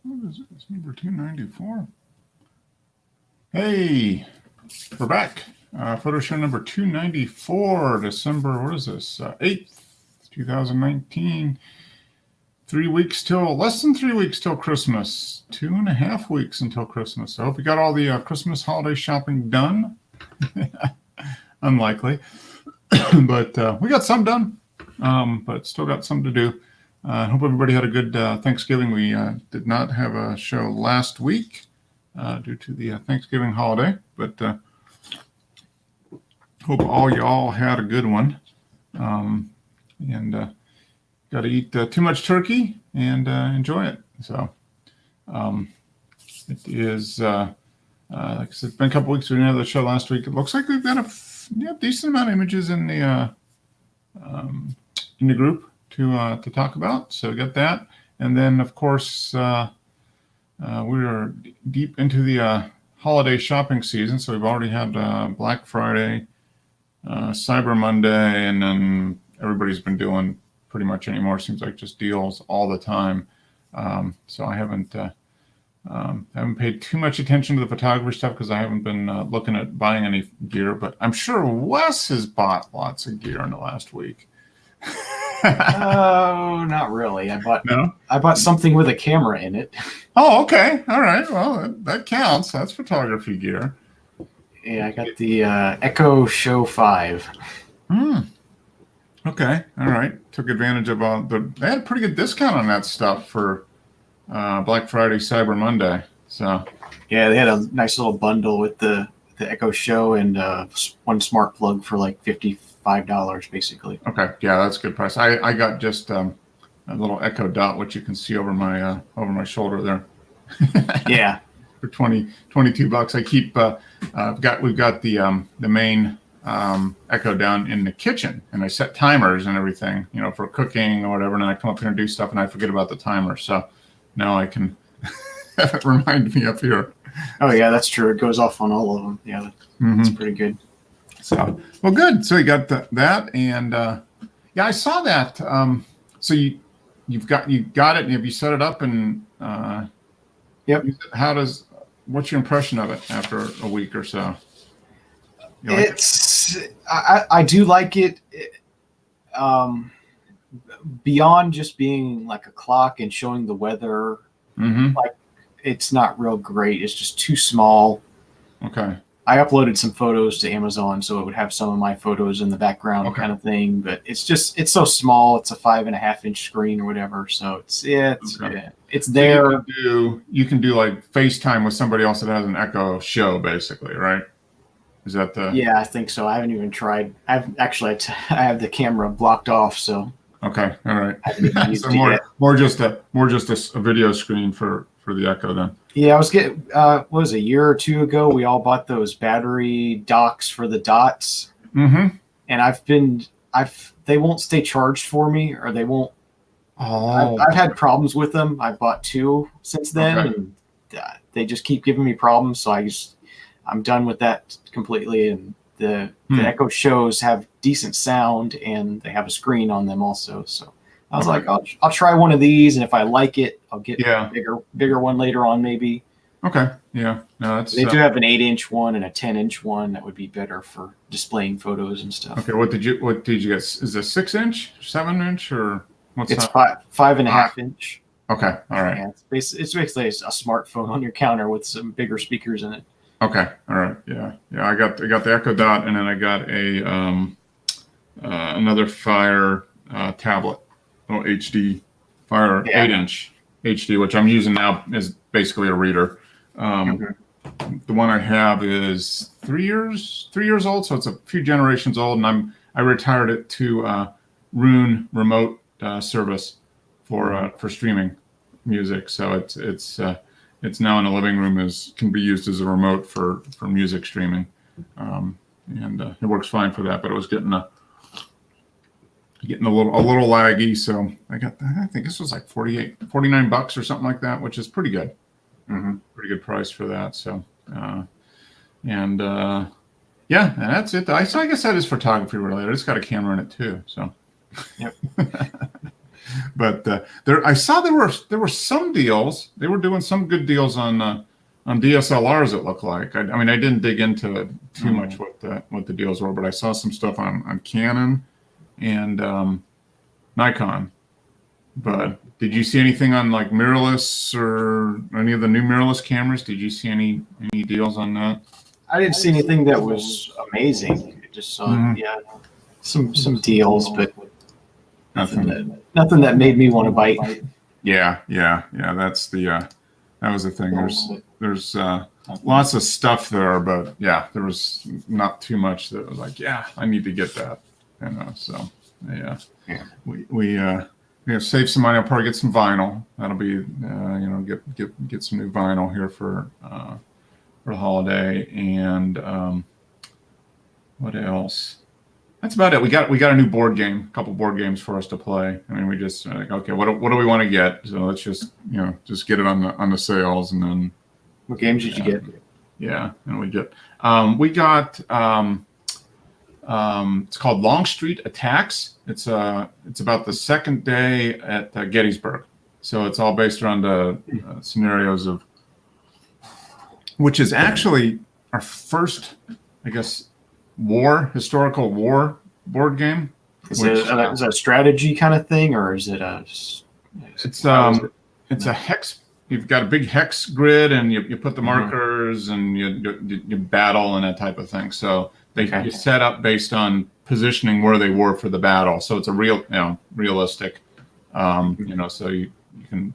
What is it? It's number 294. Hey, we're back. Photo show number 294, December, what is this? 8th, 2019. 3 weeks till, less than 3 weeks till Christmas. 2.5 weeks until Christmas. I hope you got all the Christmas holiday shopping done. Unlikely. But we got some done, but still got some to do. I hope everybody had a good Thanksgiving. We did not have a show last week due to the Thanksgiving holiday, but hope all y'all had a good one. And got to eat too much turkey and enjoy it. So it is, like I said, it's been a couple weeks. We didn't have the show last week. It looks like we've got a decent amount of images in the group to talk about. So we got that, and then of course we are deep into the holiday shopping season. So we've already had Black Friday, Cyber Monday, and then everybody's been doing pretty much anymore. Seems like just deals all the time. So I haven't paid too much attention to the photography stuff because I haven't been looking at buying any gear. But I'm sure Wes has bought lots of gear in the last week. Oh, not really. I bought something with a camera in it. Oh, okay. All right. Well, that counts. That's photography gear. Yeah, I got the Echo Show 5. Okay. All right. Took advantage of they had a pretty good discount on that stuff for Black Friday, Cyber Monday. So yeah, they had a nice little bundle with the Echo Show and one smart plug for like $55 basically. Okay. Yeah, that's a good price. I got just a little Echo Dot, which you can see over my shoulder there. Yeah. For $22. I keep we've got the main Echo down in the kitchen, and I set timers and everything, for cooking or whatever, and I come up here and do stuff and I forget about the timer. So now I can have it remind me up here. Oh yeah, that's true. It goes off on all of them. Yeah, that's pretty good. So, well, good. So you got that, and yeah, I saw that. So you got it, and have you set it up? And yep. What's your impression of it after a week or so? I do like it. Beyond just being like a clock and showing the weather, like it's not real great. It's just too small. Okay. I uploaded some photos to Amazon, so it would have some of my photos in the background, kind of thing. But it's so small. It's a 5.5-inch screen or whatever. So it's there. So you can do like FaceTime with somebody else that has an Echo Show, basically, right? Is that the? Yeah, I think so. I haven't even tried. I have the camera blocked off, so. Okay. All right. So more just a video screen for the Echo then. Yeah, I was getting what was it, a year or two ago, we all bought those battery docks for the Dots. And they won't stay charged for me, or they won't. I've had problems with them. I've bought 2 since then, and they just keep giving me problems. So I'm done with that completely. And the Echo Shows have decent sound, and they have a screen on them also. So I was like, I'll try one of these, and if I like it, I'll get a bigger one later on, maybe. Okay. Yeah. No, they do have an 8-inch one and a 10-inch one that would be better for displaying photos and stuff. Okay. What did you get? Is it 6-inch, 7-inch, or what's it's 5.5-inch. Okay. All right. Yeah, it's basically a smartphone on your counter with some bigger speakers in it. Okay. All right. Yeah. I got the Echo Dot, and then I got a another Fire tablet, little HD Fire 8-inch HD, which I'm using now is basically a reader. The one I have is 3 years old, so it's a few generations old, and I retired it to Roon remote service for streaming music. So it's now in the living room, can be used as a remote for music streaming, and it works fine for that. But it was getting a little laggy, so I think this was like $49 or something like that, which is pretty good. Pretty good price for that. So and that's it. So I guess that is photography related. It's got a camera in it too. So yep. But I saw there were some deals. They were doing some good deals on DSLRs. It looked like. I mean, I didn't dig into it too much what the deals were, but I saw some stuff on Canon and Nikon. But did you see anything on like mirrorless or any of the new mirrorless cameras? Did you see any deals on that? I didn't see anything that was amazing. I just saw some deals, but nothing that made me want to bite. Yeah. That's that was the thing. There's lots of stuff there, but yeah, there was not too much that was like, yeah, I need to get that. So we have saved some money. I'll probably get some vinyl. That'll be get some new vinyl here for the holiday. And what else? That's about it. We got a new board game, a couple board games for us to play. I mean, we just like, okay, what do we want to get? So let's just get it on the sales, and then. What games did you get? Yeah, and we got it's called Longstreet Attacks. It's about the second day at Gettysburg, so it's all based around the scenarios of, which is actually our first, I guess, historical war board game. Is it a strategy kind of thing, or is it a? It's a hex. You've got a big hex grid, and you put the markers, and you battle and that type of thing. So you set up based on positioning where they were for the battle. So it's a realistic, so you can.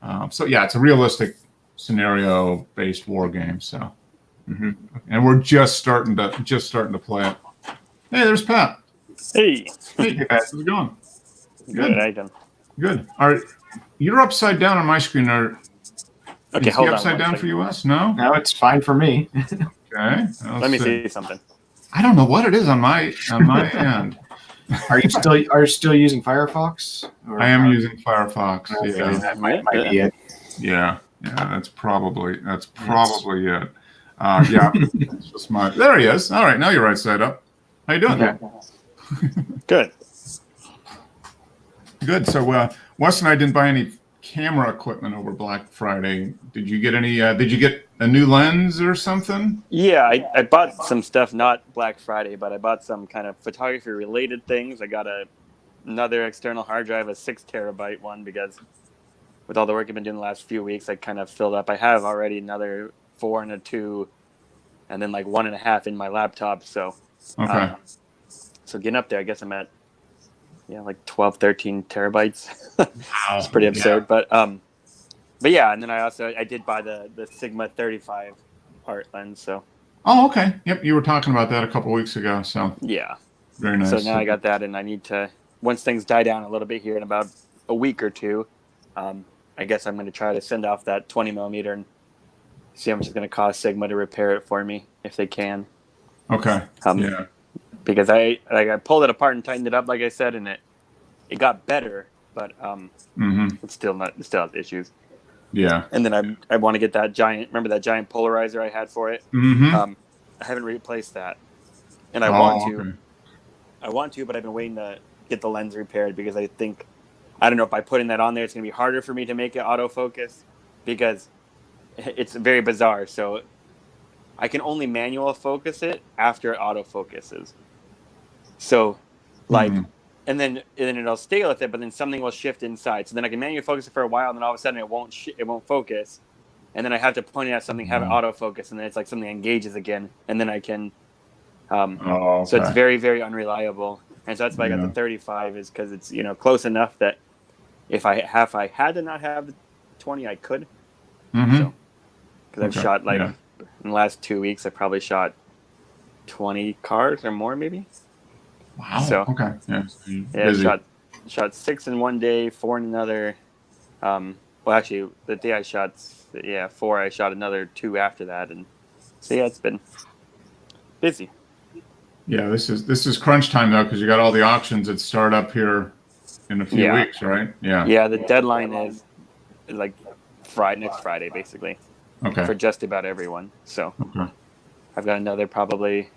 It's a realistic scenario based war game. So, and we're just starting to play it. Hey, there's Pat. Hey, Pat, how's it going? good. I done. Good. You're upside down on my screen. Okay, is hold he on. upside down for US? No. No, it's fine for me. Okay. Let me see something. I don't know what it is on my end. Are you still using Firefox? Or, I am using Firefox. Okay, Yeah. that might be it. Yeah. That's probably it. It's just there he is. All right, now you're right side up. How you doing? Okay. Good. Good. So Wes and I didn't buy any camera equipment over Black Friday. Did you get any? Did you get a new lens or something? Yeah, I bought some stuff, not Black Friday, but I bought some kind of photography related things. I got another external hard drive, a 6 terabyte one, because with all the work I've been doing the last few weeks, I kind of filled up. I have already another 4 and a 2, and then like 1.5 in my laptop. So, Okay. So getting up there, I guess I'm at like 12, 13 terabytes. It's pretty absurd, but yeah. And then I did buy the Sigma 35 art lens. So. Oh, okay. Yep, you were talking about that a couple weeks ago. So. Yeah. Very nice. So now I got that, and I need to, once things die down a little bit here in about a week or two, I guess I'm going to try to send off that 20 millimeter and see how much it's going to cost Sigma to repair it for me if they can. Okay. Yeah. Because I pulled it apart and tightened it up, like I said, and it got better, but it still has issues. Yeah. And then I want to get that giant polarizer I had for it. Mm-hmm. I haven't replaced that, and I want to, but I've been waiting to get the lens repaired because I don't know if by putting that on there, it's going to be harder for me to make it autofocus because it's very bizarre. So I can only manual focus it after it autofocuses. So and then it'll stay with it, but then something will shift inside. So then I can manually focus it for a while, and then all of a sudden it won't focus. And then I have to point it at something, have it autofocus, and then it's like something engages again, and then I can. So it's very, very unreliable, and so that's why I got the 35, is because it's close enough that if I had to not have the 20, I could. Mm-hmm. So because I've shot in the last 2 weeks, I probably shot 20 cars or more, maybe. Wow. So, okay. Yeah. Shot 6 in one day, 4 in another. Well, actually, the day I shot 4, I shot another 2 after that, and so it's been busy. Yeah, this is crunch time though, because you got all the auctions that start up here in a few weeks, right? Yeah. Yeah, the deadline is like next Friday, basically. Okay. For just about everyone. So I've got another probably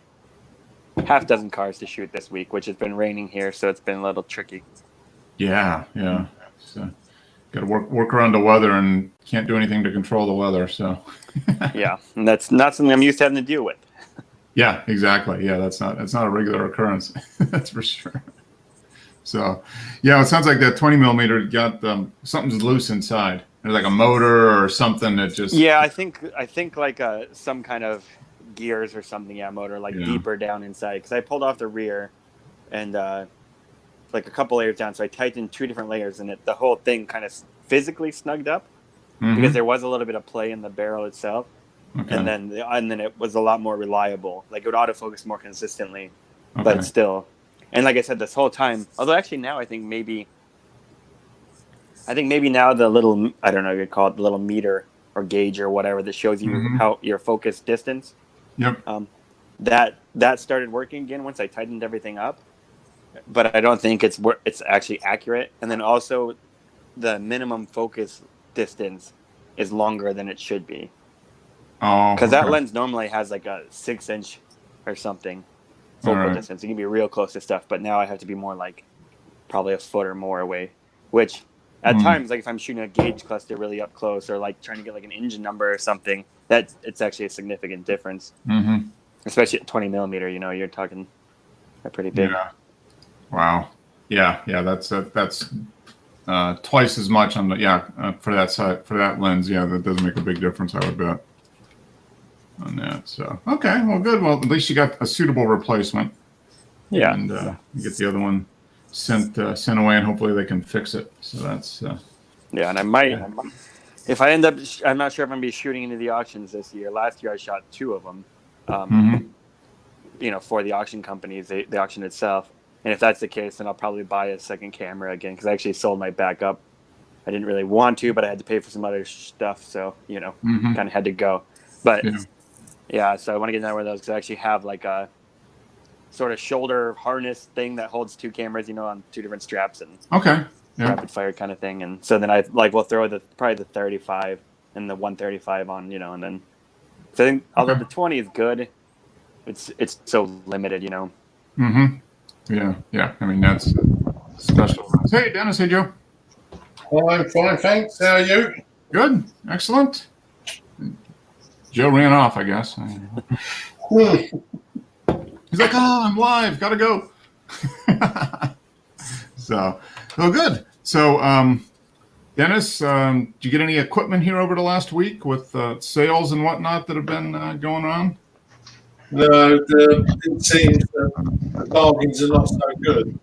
half dozen cars to shoot this week, which has been raining here, so it's been a little tricky. Yeah. So got to work around the weather and can't do anything to control the weather. So Yeah, and that's not something I'm used to having to deal with. yeah, exactly. Yeah, that's not a regular occurrence. That's for sure. So yeah, it sounds like that 20 millimeter got something's loose inside. There's like a motor or something that just Yeah, I think like some kind of gears or something. Yeah, motor like Yeah. deeper down inside because I pulled off the rear and like a couple layers down, so I tightened 2 different layers, and the whole thing kind of physically snugged up because there was a little bit of play in the barrel itself, okay. and then it was a lot more reliable. Like it would autofocus more consistently, Okay. but still. And like I said, this whole time, although actually now I think maybe now the little, I don't know, you'd call it the little meter or gauge or whatever that shows you how your focus distance. Yep. That started working again once I tightened everything up, but I don't think it's actually accurate. And then also, the minimum focus distance is longer than it should be Oh, because that okay. lens normally has like a 6-inch or something focal Alright. distance. You can be real close to stuff, but now I have to be more like probably a foot or more away, which at times, like if I'm shooting a gauge cluster really up close or like trying to get like an engine number or something, that it's actually a significant difference, especially at 20 millimeter. You know, you're talking a pretty big. Yeah. Wow. Yeah. That's twice as much on the for that side for that lens. Yeah, that does make a big difference. I would bet on that. So okay, well, good. Well, at least you got a suitable replacement. Yeah. And you get the other one sent away, and hopefully they can fix it. So that's Yeah, and I might, if I end up, I'm not sure if I'm gonna be shooting into the auctions this year. Last year I shot 2 of them, you know, for the auction companies, the auction itself. And if that's the case, then I'll probably buy a second camera again because I actually sold my backup. I didn't really want to, but I had to pay for some other stuff, so you know, kind of had to go. But yeah, so I want to get another one of those because I actually have like a sort of shoulder harness thing that holds 2 cameras, you know, on 2 different straps and okay. Yeah. rapid fire kind of thing. And so then I will throw probably the 35 and the 135 on, you know, and then so I think although the 20 is good, it's so limited, you know. Yeah. I mean, that's special. Hey, Dennis. Hey, Joe. I'm fine, thanks. How are you? Good. Excellent. Joe ran off, I guess. He's like, oh, I'm live. Gotta go. So, well, good. So, Dennis, did you get any equipment here over the last week with sales and whatnot that have been going on? No, it seems the bargains are not so good.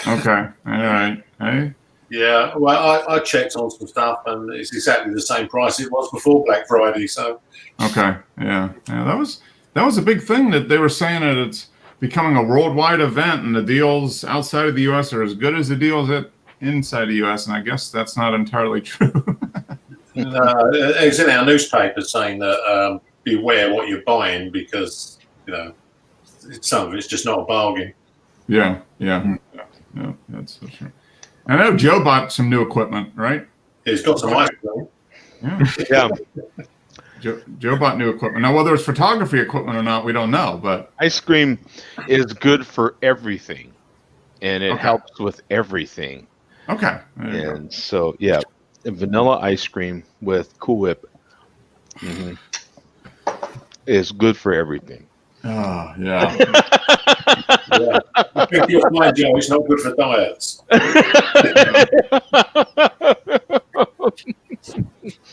Okay. All right. Hey. Yeah, well, I checked on some stuff, and it's exactly the same price it was before Black Friday. So, Okay. Yeah. That was a big thing that they were saying that it's becoming a worldwide event, and the deals outside of the U.S. are as good as the deals inside the U.S. And I guess that's not entirely true. it's in our newspaper saying that beware what you're buying because you know some of it's just not a bargain. Yeah, that's for sure. I know Joe bought some new equipment, right? He's got some ice cream. Yeah. Joe bought new equipment. Now, whether it's photography equipment or not, we don't know. But ice cream is good for everything, and it helps with everything. Okay. And so, yeah, vanilla ice cream with Cool Whip is good for everything. Oh, yeah. Yeah. I think you'll find, Joe, it's not good for diets.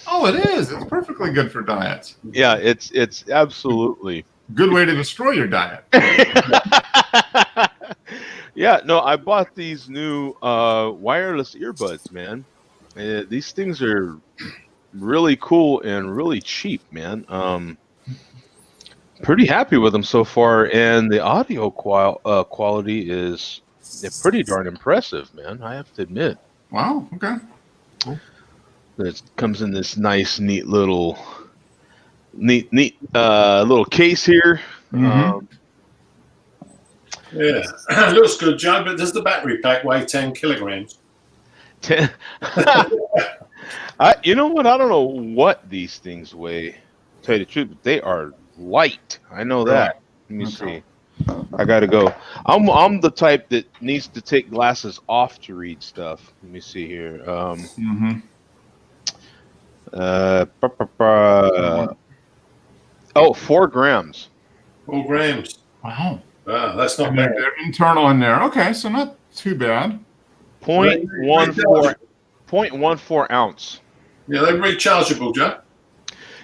Oh, it is. It's perfectly good for diets. Yeah, it's absolutely good way to destroy your diet. Yeah, no, I bought these new wireless earbuds, man. These things are really cool and really cheap, man. Pretty happy with them so far, and the audio quality is pretty darn impressive, man. I have to admit. Wow. Okay. It comes in this nice, neat little case here. Yeah, it looks good, Joe. But does the battery pack weigh 10 kilograms? 10. You know what? I don't know what these things weigh. To tell you the truth, but they are light. I know that. Let me see. I gotta go. I'm the type that needs to take glasses off to read stuff. Let me see here. Mm-hmm. Oh, 4 grams. 4 grams. Wow. That's not And bad. they're internal in there. Okay, so not too bad. 0.14 ounce. Yeah, they're rechargeable, Joe.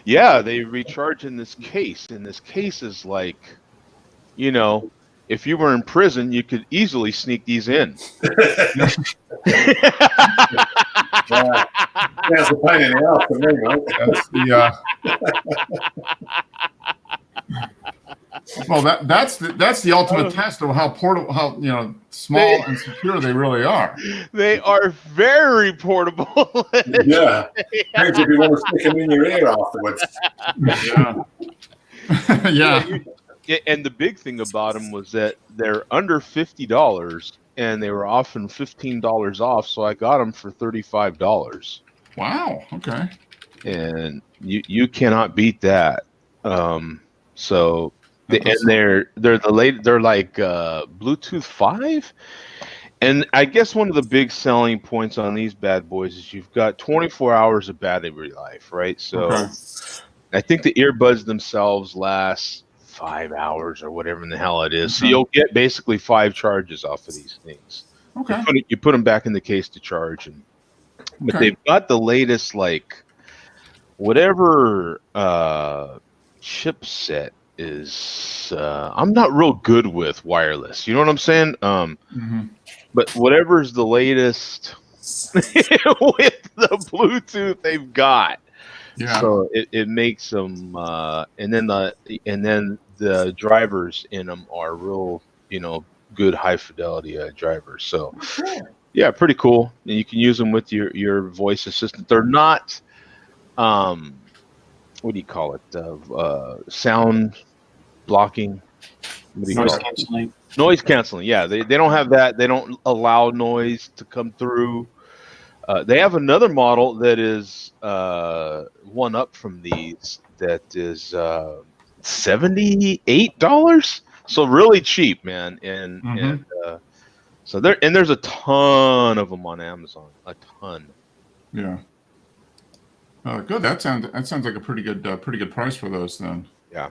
Yeah, they recharge in this case, and this case is like, if you were in prison, you could easily sneak these in. Yeah. That's a pain in the ass for me, right? That's the well, that's the ultimate test of how portable, how small and secure they really are. They are very portable. Yeah. Depends if you want to stick them in your ear afterwards. Yeah. Yeah, and the big thing about them was that they're under $50, and they were often $15 off. So I got them for $35. Wow. Okay. And you cannot beat that. So they're like Bluetooth 5. And I guess one of the big selling points on these bad boys is you've got 24 hours of battery life, right? So Okay. I think the earbuds themselves last 5 hours or whatever in the hell it is. So you'll get basically 5 charges off of these things. Okay. You put them back in the case to charge, but Okay. they've got the latest whatever chipset is. I'm not real good with wireless. You know what I'm saying? Mm-hmm. But whatever's the latest with the Bluetooth they've got. Yeah. So it makes them, and then the drivers in them are real, good high fidelity drivers. So yeah, pretty cool. And you can use them with your voice assistant. They're not, what do you call it? Sound blocking. What do you Noise call it? canceling. Noise canceling. Yeah, they don't have that. They don't allow noise to come through. They have another model that is one up from these that is $78. So really cheap, man. And so there's a ton of them on Amazon. A ton. Yeah. Good. That sounds like a pretty good price for those then. Yeah.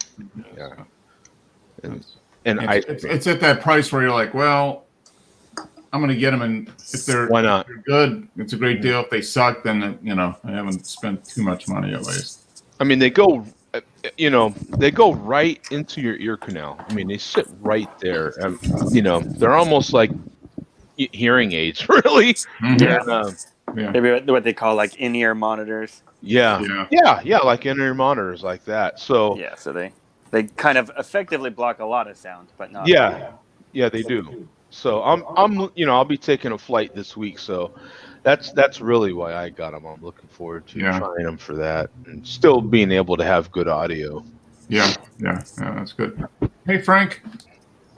It's, And it's at that price where you're like, well, I'm going to get them, and if they're why not? if they're good, it's a great deal. If they suck, then I haven't spent too much money at least. I mean, they go right into your ear canal. I mean, they sit right there. They're almost like hearing aids, really. Mhm. And, Maybe what they call like in-ear monitors. yeah, like in-ear monitors like that. So Yeah, so they kind of effectively block a lot of sound, but not. yeah, they do. So I'll be taking a flight this week, so that's really why I got them. I'm looking forward to trying them for that, and still being able to have good audio. Yeah, that's good. Hey, Frank.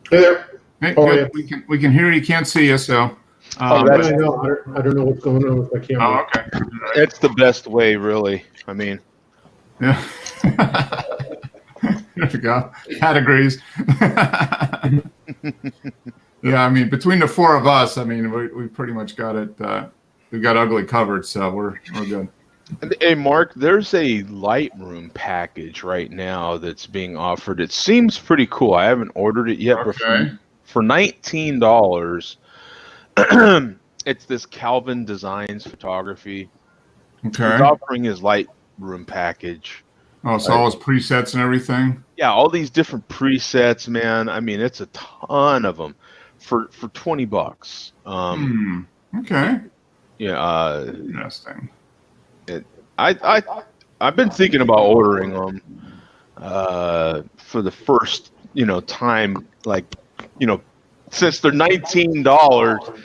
Hey there. Hey, Oh, good. We can hear you, can't see you, so. I don't know what's going on with my camera. Oh, okay. That's the best way, really. I mean, Yeah. There we go. Categories. Yeah, I mean, between the 4 of us, I mean, we pretty much got it. We've got ugly covered, so we're good. hey, Mark, there's a Lightroom package right now that's being offered. It seems pretty cool. I haven't ordered it yet, but for $19, it's this Calvin Designs Photography. Okay. He's offering his Lightroom package. Oh, so all his presets and everything. Yeah, all these different presets, man. I mean, it's a ton of them for $20. Okay. Yeah. Interesting. I've been thinking about ordering them for the first time, since they're $19,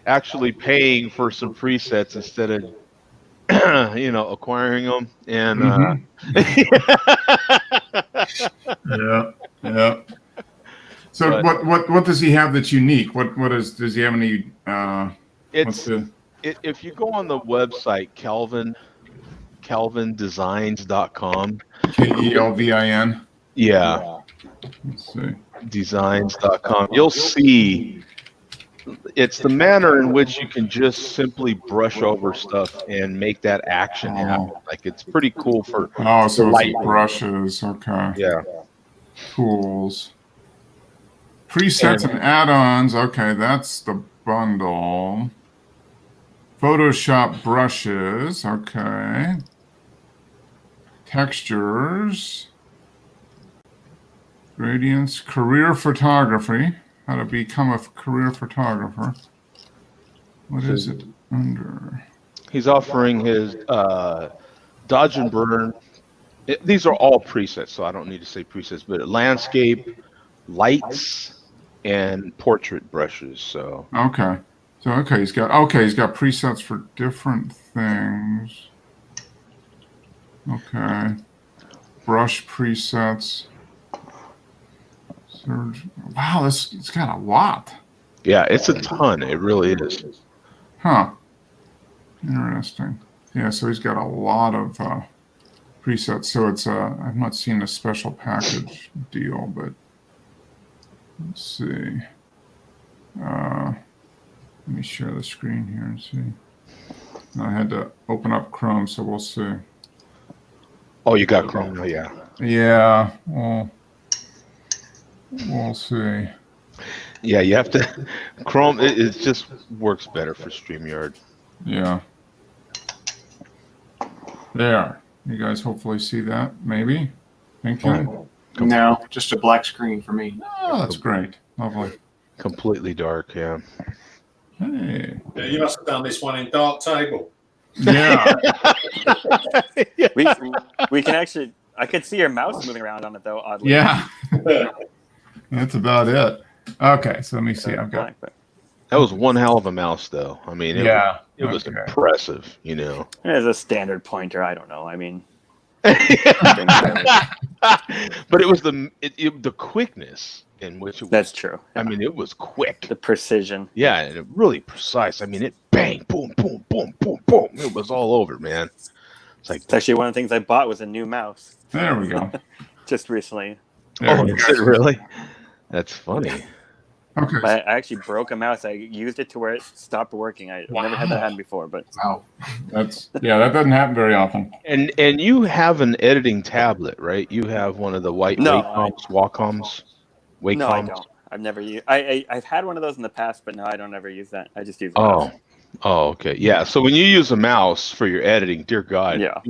actually paying for some presets instead of acquiring them. And yeah. So what does he have that's unique? Does he have any? If you go on the website calvindesigns.com, KELVIN. yeah, Let's see. Designs.com. You'll see it's the manner in which you can just simply brush over stuff and make that action happen. Like it's pretty cool for Oh, so it's light. brushes. Okay. Yeah. Tools. Presets and add-ons. Okay, that's the bundle. Photoshop brushes. Okay. Textures. Gradients. Career photography. How to become a career photographer. What is it under? He's offering his Dodge and Burn. These are all presets, so I don't need to say presets, but landscape, lights, and portrait brushes. So Okay. So he's got presets for different things. Okay. Brush presets. Surge. Wow, it's got a lot. yeah, it's a ton. It really is. Huh. Interesting. Yeah, so he's got a lot of presets. So it's I've not seen a special package deal, but let's see. Let me share the screen here and see. I had to open up Chrome, so we'll see. Oh, you got Chrome? Oh, yeah. Yeah, well, we'll see. Yeah, you have to. Chrome, it just works better for StreamYard. Yeah. There. You guys hopefully see that, maybe? Thinking? No, just a black screen for me. Oh, that's great. Lovely. Completely dark, yeah. Hey. Yeah, you must have done this one in Darktable. Yeah. We can actually. I could see your mouse moving around on it though. Oddly. Yeah. That's about it. Okay, so let me see. I've got. That was one hell of a mouse, though. I mean, it was okay. impressive, you know. There's a standard pointer. I don't know. I mean, But it was the quickness in which it was. that's true. I mean, it was quick. The precision. Yeah, and it really precise. I mean, it bang, boom, boom, boom, boom, boom. It was all over, man. It's like It's actually one of the things I bought was a new mouse There we go. just recently. There oh, we is go. it really? That's funny. Okay. I actually broke a mouse. I used it to where it stopped working. I've never had that happen before, but Wow. That doesn't happen very often. And you have an editing tablet, right? You have one of the white No, Wacoms. no, I don't. I've never used. I've had one of those in the past, but no, I don't ever use that. I just use. Oh, okay. Yeah. So when you use a mouse for your editing, dear God. Yeah.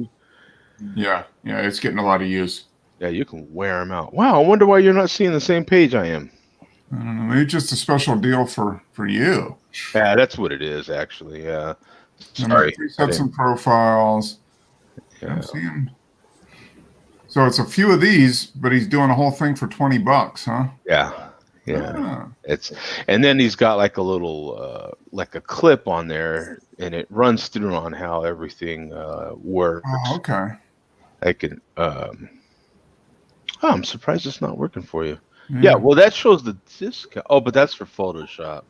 Yeah, it's getting a lot of use. Yeah, you can wear them out. Wow, I wonder why you're not seeing the same page I am. I don't know. Maybe just a special deal for you. Yeah, that's what it is, actually. Yeah. And Sorry. presets and profiles. Yeah. I'm seeing. So it's a few of these, but he's doing a whole thing for $20, huh? Yeah. Ah, And then he's got like a little like a clip on there, and it runs through on how everything works. oh, okay. I can. I'm surprised it's not working for you. Yeah, well, that shows the discount. Oh, but that's for Photoshop.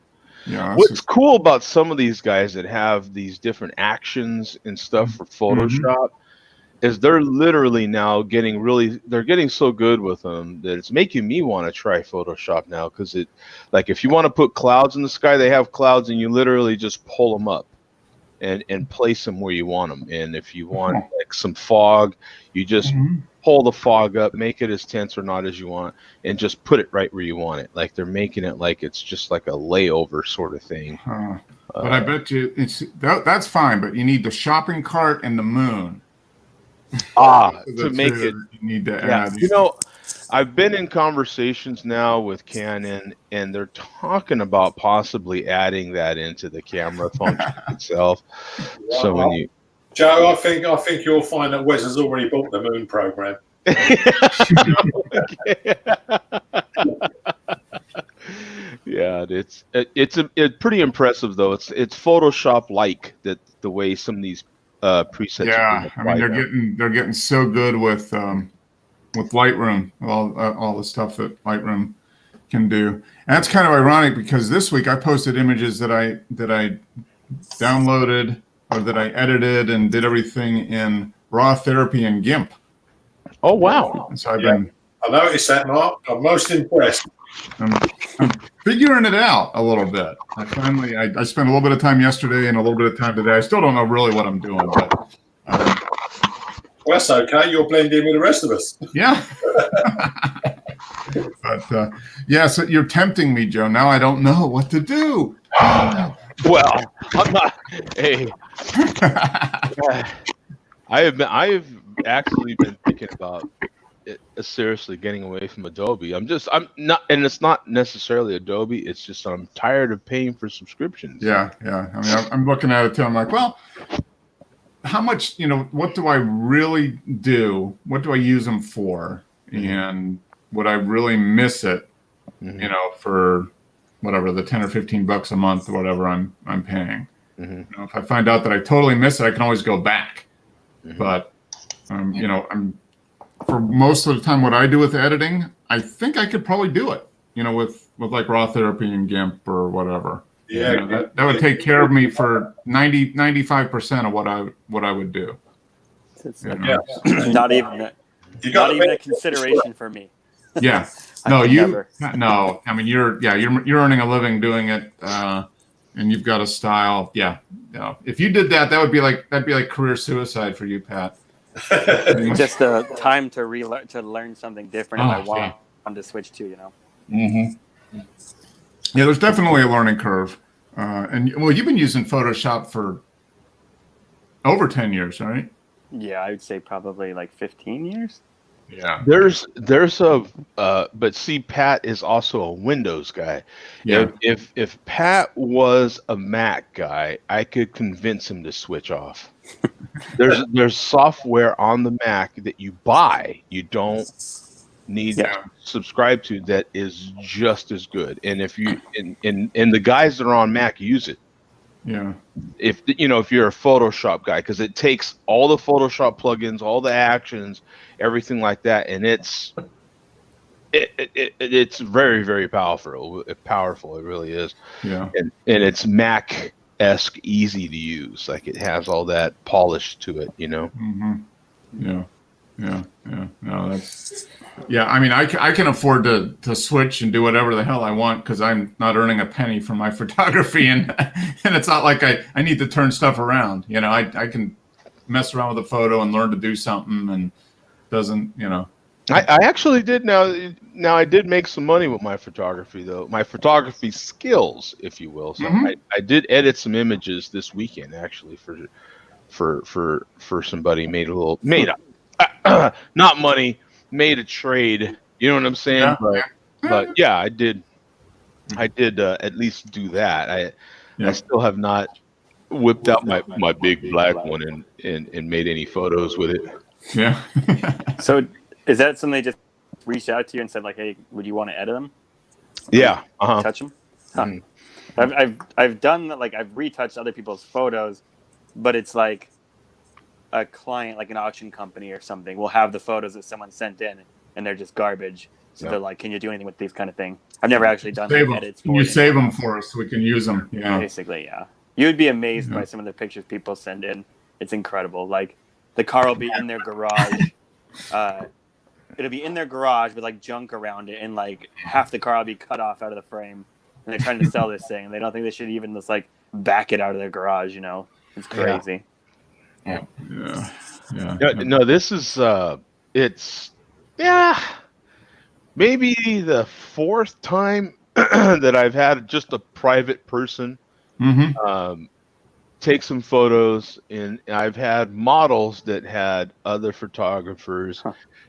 Yeah. What's cool about some of these guys that have these different actions and stuff for Photoshop is they're literally now they're getting so good with them that it's making me want to try Photoshop now, because it, like, if you want to put clouds in the sky, they have clouds and you literally just pull them up and place them where you want them. And if you want like some fog, you just pull the fog up, make it as tense or not as you want, and just put it right where you want it. Like they're making it like it's just like a layover sort of thing. But I bet you that's fine, but you need the shopping cart and the moon. To make it. You need to Yeah, add. you know, I've been in conversations now with Canon, and they're talking about possibly adding that into the camera function itself. So when you, Joe, I think you'll find that Wes has already bought the moon program. yeah, it's pretty impressive though. It's Photoshop like that, the way some of these presets. Yeah, I mean they're getting so good with Lightroom, all the stuff that Lightroom can do. And that's kind of ironic because this week I posted images that I downloaded or that I edited and did everything in Raw Therapy and GIMP. Oh wow! So I've been I noticed that, Mark. I'm most impressed. I'm figuring it out a little bit. I spent a little bit of time yesterday and a little bit of time today. I still don't know really what I'm doing, but Well, that's okay. You'll blend in with the rest of us. yeah. But yeah, so you're tempting me, Joe. Now I don't know what to do. Well, I'm not. Hey, I have actually been thinking about seriously getting away from Adobe. I'm not, and it's not necessarily Adobe. It's just I'm tired of paying for subscriptions. Yeah. I mean, I'm looking at it too. I'm like, well, how much? What do I really do? What do I use them for? And would I really miss it? For whatever the $10 or $15 a month or whatever I'm paying. If I find out that I totally miss it, I can always go back. But I'm for most of the time what I do with editing, I think I could probably do it. With like Raw Therapy and GIMP or whatever. Yeah, that would take care of me for 95% of what I would do. It's Yeah. not even a consideration for me. Yeah. No, no. I mean, you're earning a living doing it, and you've got a style. Yeah. No. If you did that, that'd be like career suicide for you, Pat. Just the time to learn something different if I want to switch to, Mm-hmm. Yeah, there's definitely a learning curve, and you've been using Photoshop for over 10 years, right? Yeah, I would say probably like 15 years. Yeah. But see, Pat is also a Windows guy. Yeah. If Pat was a Mac guy, I could convince him to switch off. There's software on the Mac that you buy, you don't need to subscribe to, that is just as good. And if you and the guys that are on Mac use it. Yeah. If you're a Photoshop guy, because it takes all the Photoshop plugins, all the actions, everything like that, and it's very, very powerful. It really is. Yeah. And it's Mac-esque easy to use. Like it has all that polish to it, Mm-hmm. Yeah. No, that's. Yeah, I mean, I can afford to switch and do whatever the hell I want because I'm not earning a penny from my photography, and it's not like I need to turn stuff around. I can mess around with a photo and learn to do something, and doesn't. I actually did now I did make some money with my photography, though. My photography skills, if you will. So I did edit some images this weekend actually for somebody, made not money, made a trade. You know what I'm saying? Yeah. But yeah, I did at least do that. I still have not whipped out my big black one and made any photos with it. Yeah. So is that something they just reached out to you and said like, hey, would you want to edit them? Yeah. Touch them? Huh. I've done that, like I've retouched other people's photos, but it's like a client, like an auction company or something, will have the photos that someone sent in and they're just garbage. So they're like, can you do anything with these kind of thing? I've never actually done edits. Can you save them for us so we can use them? Yeah. Basically, yeah. You would be amazed by some of the pictures people send in. It's incredible. Like the car will be in their garage. It'll be in their garage with like junk around it, and like half the car will be cut off out of the frame. And they're trying to sell this thing. They don't think they should even just like back it out of their garage. It's crazy. Yeah. No, this is it's maybe the fourth time that I've had just a private person take some photos, and I've had models that had other photographers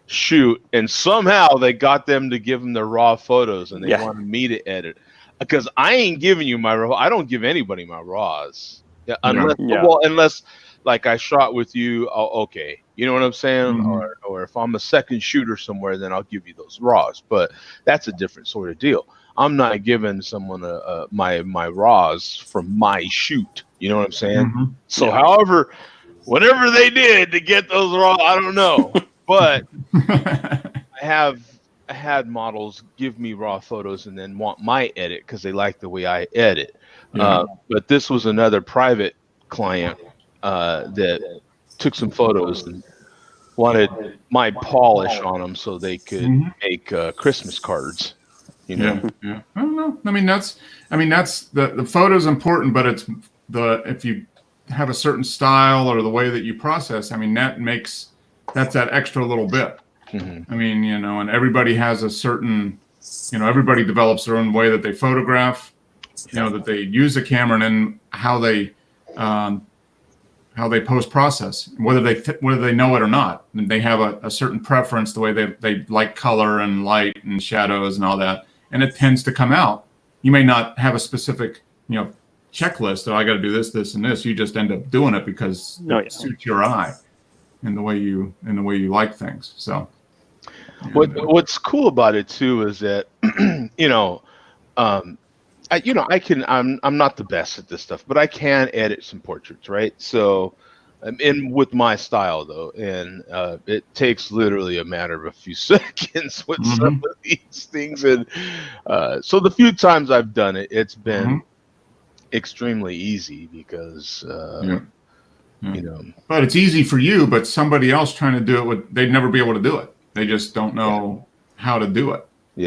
shoot, and somehow they got them to give them the raw photos, and they wanted me to edit, because I ain't giving you my raw. I don't give anybody my raws unless like I shot with you. Okay, you know what I'm saying? Or if I'm a second shooter somewhere, then I'll give you those raws. But that's a different sort of deal. I'm not giving someone my raws from my shoot. You know what I'm saying? So, however, whatever they did to get those raws, I don't know. But I have had models give me raw photos and then want my edit because they like the way I edit. But this was another private client that took some photos, and wanted my polish on them so they could Mhm. make Christmas cards. You know. Yeah. I don't know. I mean, that's the photo's important, but it's if you have a certain style or the way that you process, I mean, that's that extra little bit. Mm-hmm. I mean, and everybody has a certain, everybody develops their own way that they photograph, that they use the camera, and then how they post process, whether they know it or not. And they have a certain preference, the way they like color and light and shadows and all that, and it tends to come out. You may not have a specific, checklist. Oh, I got to do this, this, and this. You just end up doing it because it suits your eye and the way you like things. So. What's cool about it too is that I'm not the best at this stuff, but I can edit some portraits, right? So with my style though, and it takes literally a matter of a few seconds with some of these things, and so the few times I've done it, it's been extremely easy because but it's easy for you, but somebody else trying to do it they'd never be able to do it. They just don't know how to do it. They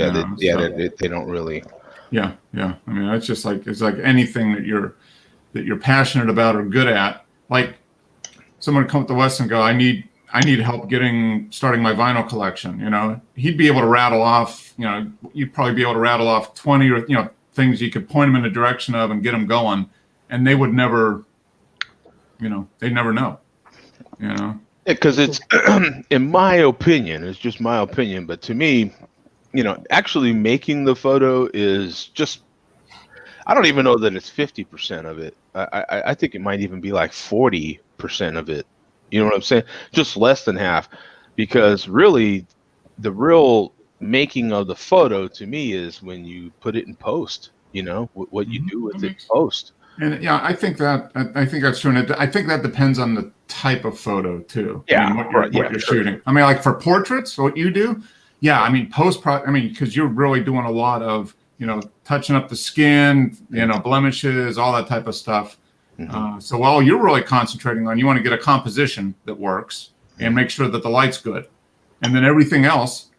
don't really. Yeah. I mean, it's just like anything that you're passionate about or good at. Like someone come to Wes and go, I need help starting my vinyl collection. He'd be able to rattle off. You'd probably be able to rattle off 20 or things you could point them in the direction of and get them going, and they would never. They'd never know. Because it's, in my opinion, it's just my opinion, but to me, actually making the photo is just, I don't even know that it's 50% of it. I think it might even be like 40% of it. You know what I'm saying? Just less than half, because really the real making of the photo to me is when you put it in post, what you do with it in post. And I think that's true. And I think that depends on the type of photo too. Yeah, I mean, what you're shooting. I mean, like for portraits, what you do. Yeah, I mean, because you're really doing a lot of, touching up the skin, blemishes, all that type of stuff. So while you're really concentrating on, you want to get a composition that works and make sure that the light's good, and then everything else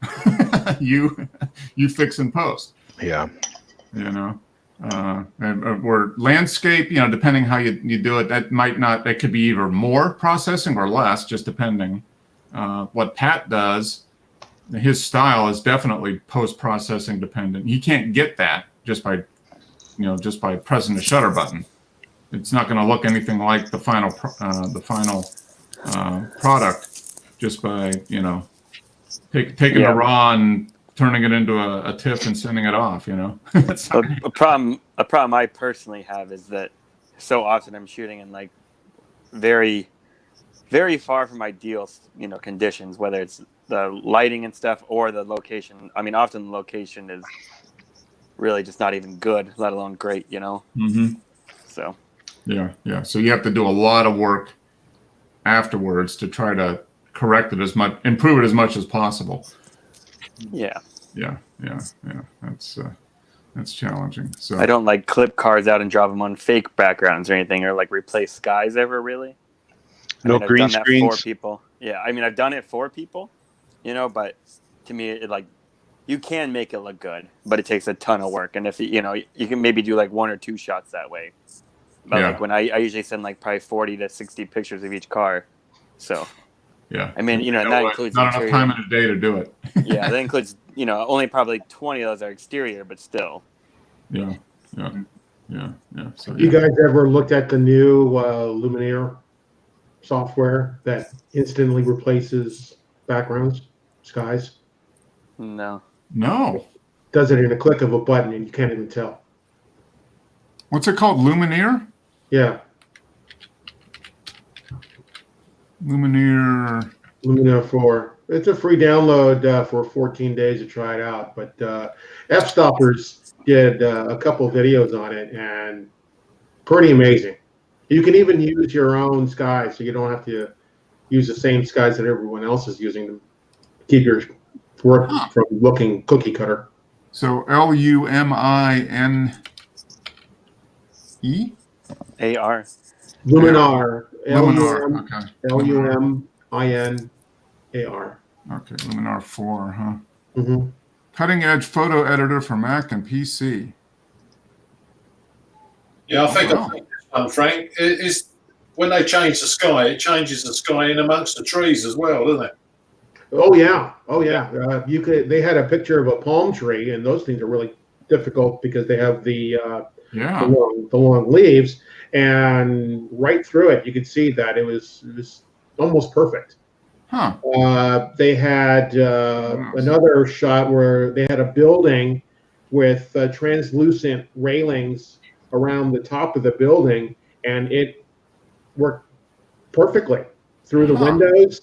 you fix in post. Yeah. Or landscape, depending how you do it, that could be either more processing or less, just depending. What Pat does, his style is definitely post-processing dependent. He can't get that just by pressing the shutter button. It's not going to look anything like the final product just by taking the raw and turning it into a TIFF and sending it off. A problem I personally have is that so often I'm shooting in like very, very far from ideal, conditions, whether it's the lighting and stuff or the location. I mean, often the location is really just not even good, let alone great, So. Yeah. So you have to do a lot of work afterwards to try to correct it improve it as much as possible. Yeah. That's challenging. So I don't like clip cards out and drop them on fake backgrounds or anything, or like replace skies ever really. No green I've done screens. that for people. Yeah, I mean I've done it for people, but to me it like you can make it look good, but it takes a ton of work. And if you can maybe do like 1 or 2 shots that way. But like when I usually send like probably 40 to 60 pictures of each car. So yeah, I mean, and that includes not enough time in a day to do it. Yeah, that includes, only probably 20 of those are exterior, but still. Yeah. So You guys ever looked at the new Lumiere software that instantly replaces backgrounds, skies? No. Does it in a click of a button and you can't even tell. What's it called? Lumiere? Yeah. Lumiere 4. It's a free download for 14 days to try it out. But F-Stoppers did a couple videos on it, and pretty amazing. You can even use your own skies, so you don't have to use the same skies that everyone else is using to keep your work from looking cookie cutter. So Lumine AR. Luminar. Luminar. Okay. Lumin. AR. Okay, Luminar 4, huh? Mm-hmm. Cutting edge photo editor for Mac and PC. Yeah, I think Wow. this one, Frank, is when they change the sky, it changes the sky in amongst the trees as well, doesn't it? Oh yeah, They had a picture of a palm tree, and those things are really difficult because they have the Yeah. long leaves, and right through it, you could see that it was almost perfect. Huh. They had another shot where they had a building with translucent railings around the top of the building, and it worked perfectly through the windows,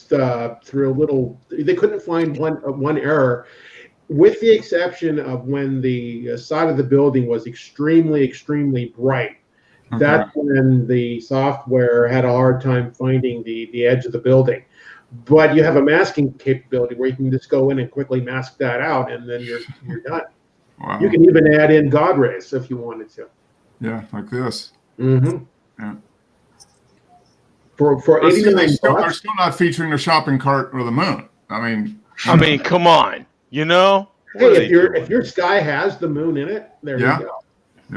through a little. They couldn't find one error, with the exception of when the side of the building was extremely bright. Okay. That's when the software had a hard time finding the edge of the building. But you have a masking capability where you can just go in and quickly mask that out, and then you're done. Wow. You can even add in God rays if you wanted to. Yeah, like this. Mm-hmm. Yeah. For But see, $89, they're still not featuring the shopping cart or the moon. I mean, come on, you know. What are hey, they if doing? your sky has the moon in it, there Yeah. you go.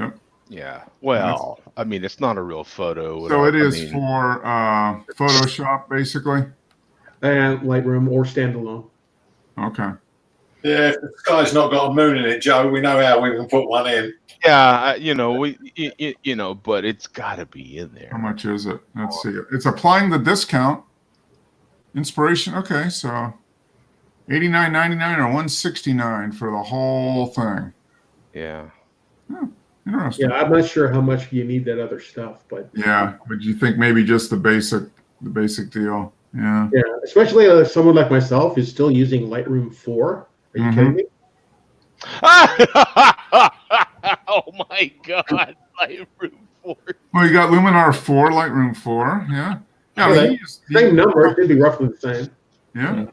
Yep. Yeah. Well, I mean, it's not a real photo. So it is I mean, for Photoshop, basically. And Lightroom or standalone. Okay. Yeah, if the sky's not got a moon in it, Joe, we know how we can put one in. yeah, but it's got to be in there. How much is it? Let's see. It's applying the discount. Inspiration. Okay, so $89.99 or $169 for the whole thing. Yeah. Interesting. Yeah, I'm not sure how much you need that other stuff, but Yeah. Would you think maybe just the basic deal? Yeah. yeah, especially someone like myself who's still using Lightroom 4. Are you kidding me? Oh my God! Lightroom 4. Well, you got Luminar 4, Lightroom 4. Yeah. Yeah. I mean, Same number, it should be roughly the same. Yeah.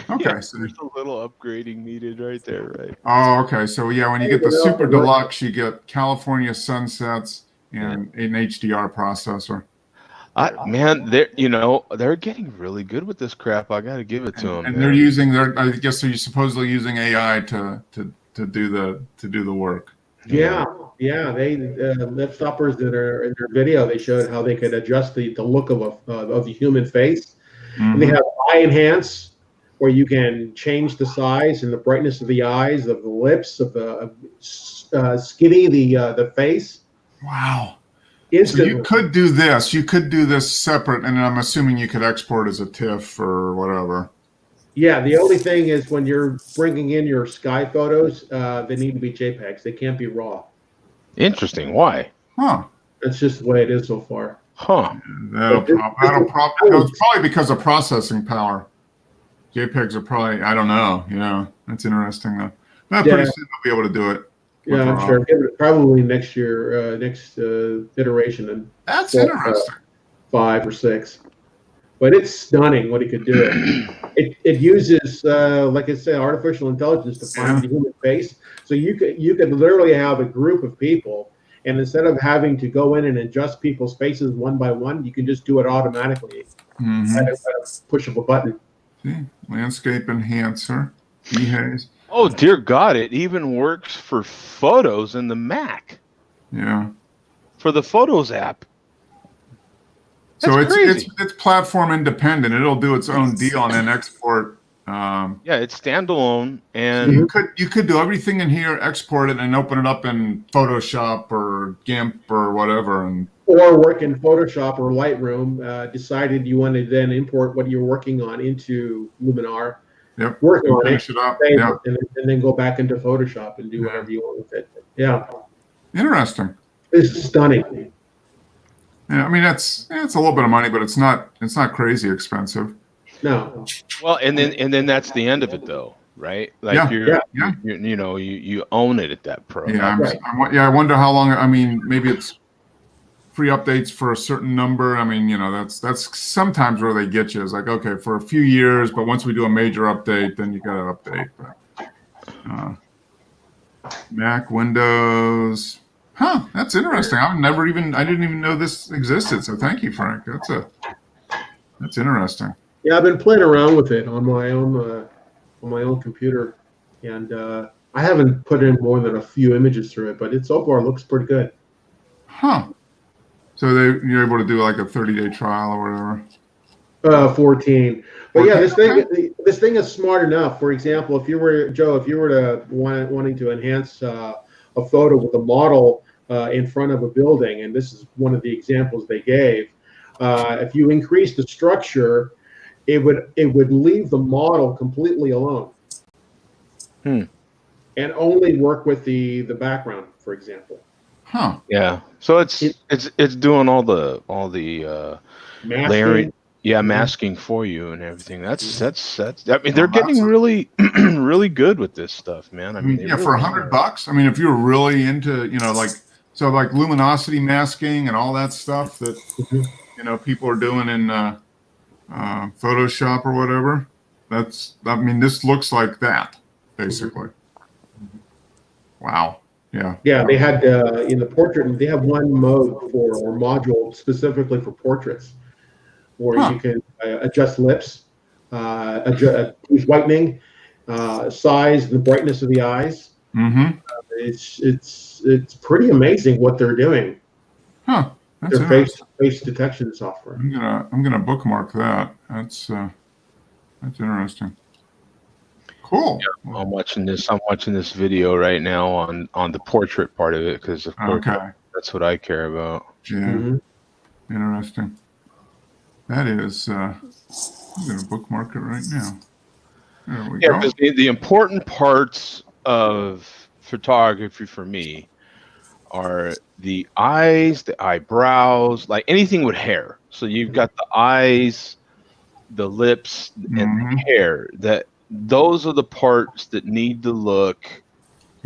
Okay. Yeah, So, there's a little upgrading needed right there, right? oh, okay. So yeah, when you get the Super Deluxe, you get California sunsets and an HDR processor. Man, they're getting really good with this crap. I got to give it to them. And they're using I guess they're supposedly using AI to do the work. Yeah. They lip stoppers that are in their video. They showed how they could adjust the look of the human face. And they have eye enhance, where you can change the size and the brightness of the eyes, of the lips, of the skinny the face. Wow. Instantly. So you could do this. You could do this separate, and I'm assuming you could export as a TIFF or whatever. Yeah, the only thing is when you're bringing in your sky photos, they need to be JPEGs. They can't be RAW. Interesting. Why? Huh. That's just the way it is so far. Huh. It's probably because of processing power. JPEGs are probably, I don't know. Yeah, that's interesting though. But pretty soon they'll be able to do it. Yeah, I'm sure. Probably next year, next iteration. And that's interesting. 5 or 6. But it's stunning what he could do. It uses, like I said, artificial intelligence to find the human face. So you could literally have a group of people, and instead of having to go in and adjust people's faces one by one, you can just do it automatically at a push of a button. See? Landscape enhancer. Dehaze. Oh dear God! It even works for photos in the Mac. Yeah. For the Photos app. So That's it's platform independent. It'll do its own deal and then export. Yeah, it's standalone, and you could do everything in here, export it, and open it up in Photoshop or GIMP or whatever, or work in Photoshop or Lightroom. Decided you wanted to then import what you're working on into Luminar. Yep. Work on it, and then go back into Photoshop and do whatever you want with it. Yeah. Interesting. It's stunning. Yeah, I mean it's a little bit of money, but it's not crazy expensive. No. Well, and then that's the end of it, though, right? Like you own it at that pro. Yeah, I wonder how long. I mean, maybe it's free updates for a certain number. I mean, that's sometimes where they get you. It's like, okay, for a few years, but once we do a major update, then you got to update. But, Mac, Windows. Huh, that's interesting. I didn't even know this existed. So thank you, Frank. That's interesting. Yeah, I've been playing around with it on my own computer, and I haven't put in more than a few images through it, but it so far looks pretty good. Huh. So you're able to do like a 30-day trial or whatever. 14. But yeah, 14, this thing is smart enough. For example, if you were to wanting to enhance a photo with a model in front of a building, and this is one of the examples they gave, if you increase the structure, it would leave the model completely alone, and only work with the background, for example. Huh. Yeah. So it's doing all the Masking. layering, masking for you and everything. That's. I mean, they're getting really, really good with this stuff, man. I mean, they for really $100. I mean, if you're really into, like luminosity masking and all that stuff that people are doing in Photoshop or whatever. This looks like that basically. Wow. Yeah. Yeah, they had in the portrait. They have one mode or module specifically for portraits, where you can adjust lips, use whitening, size, the brightness of the eyes. Mm-hmm. It's pretty amazing what they're doing. Huh. That's Their face detection software. I'm gonna bookmark that. That's interesting. Cool. Yeah, I'm watching this video right now on the portrait part of it, because of course that's what I care about. Yeah. Mm-hmm. Interesting. That is. I'm gonna bookmark it right now. There we go. Because the important parts of photography for me are the eyes, the eyebrows, like anything with hair. So you've got the eyes, the lips, and the hair. Those are the parts that need to look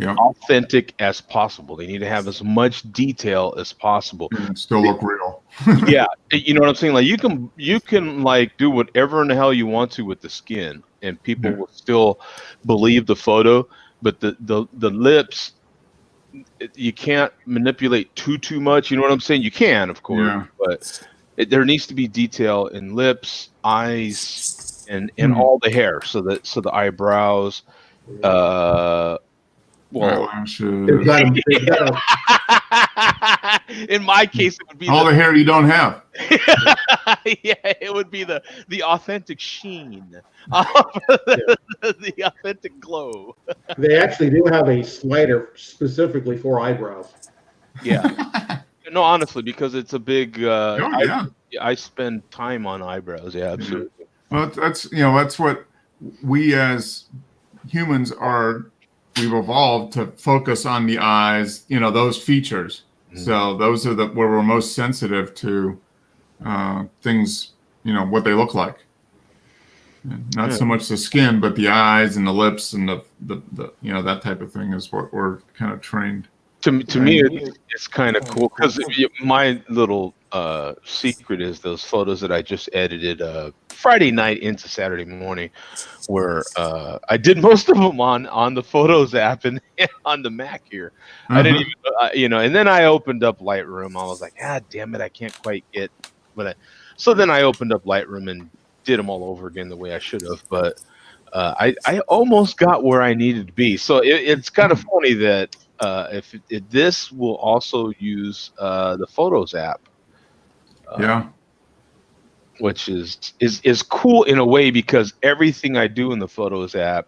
authentic as possible. They need to have as much detail as possible. And still look real. Yeah, you know what I'm saying? Like you can like do whatever in the hell you want to with the skin, and people will still believe the photo. But the lips, you can't manipulate too much. You know what I'm saying? You can, of course, but there needs to be detail in lips, eyes, and all the hair. So the eyebrows, eyelashes. In my case, it would be all the hair you don't have. Yeah, it would be the authentic sheen, the authentic glow. They actually do have a slider specifically for eyebrows. Yeah. No, honestly, because it's a big. I spend time on eyebrows. Yeah, absolutely. Well, that's what we as humans are. We've evolved to focus on the eyes, those features. So those are where we're most sensitive to things, what they look like. And not so much the skin, but the eyes and the lips and the that type of thing is what we're kind of trained. To me, it's kind of cool because my little secret is those photos that I just edited Friday night into Saturday morning, where I did most of them on the Photos app and on the Mac here. I didn't even, and then I opened up Lightroom. I was like, God damn it, I can't quite get so then I opened up Lightroom and did them all over again the way I should have, but I almost got where I needed to be. So it's kind of funny that if this will also use the Photos app. Which is cool in a way, because everything I do in the Photos app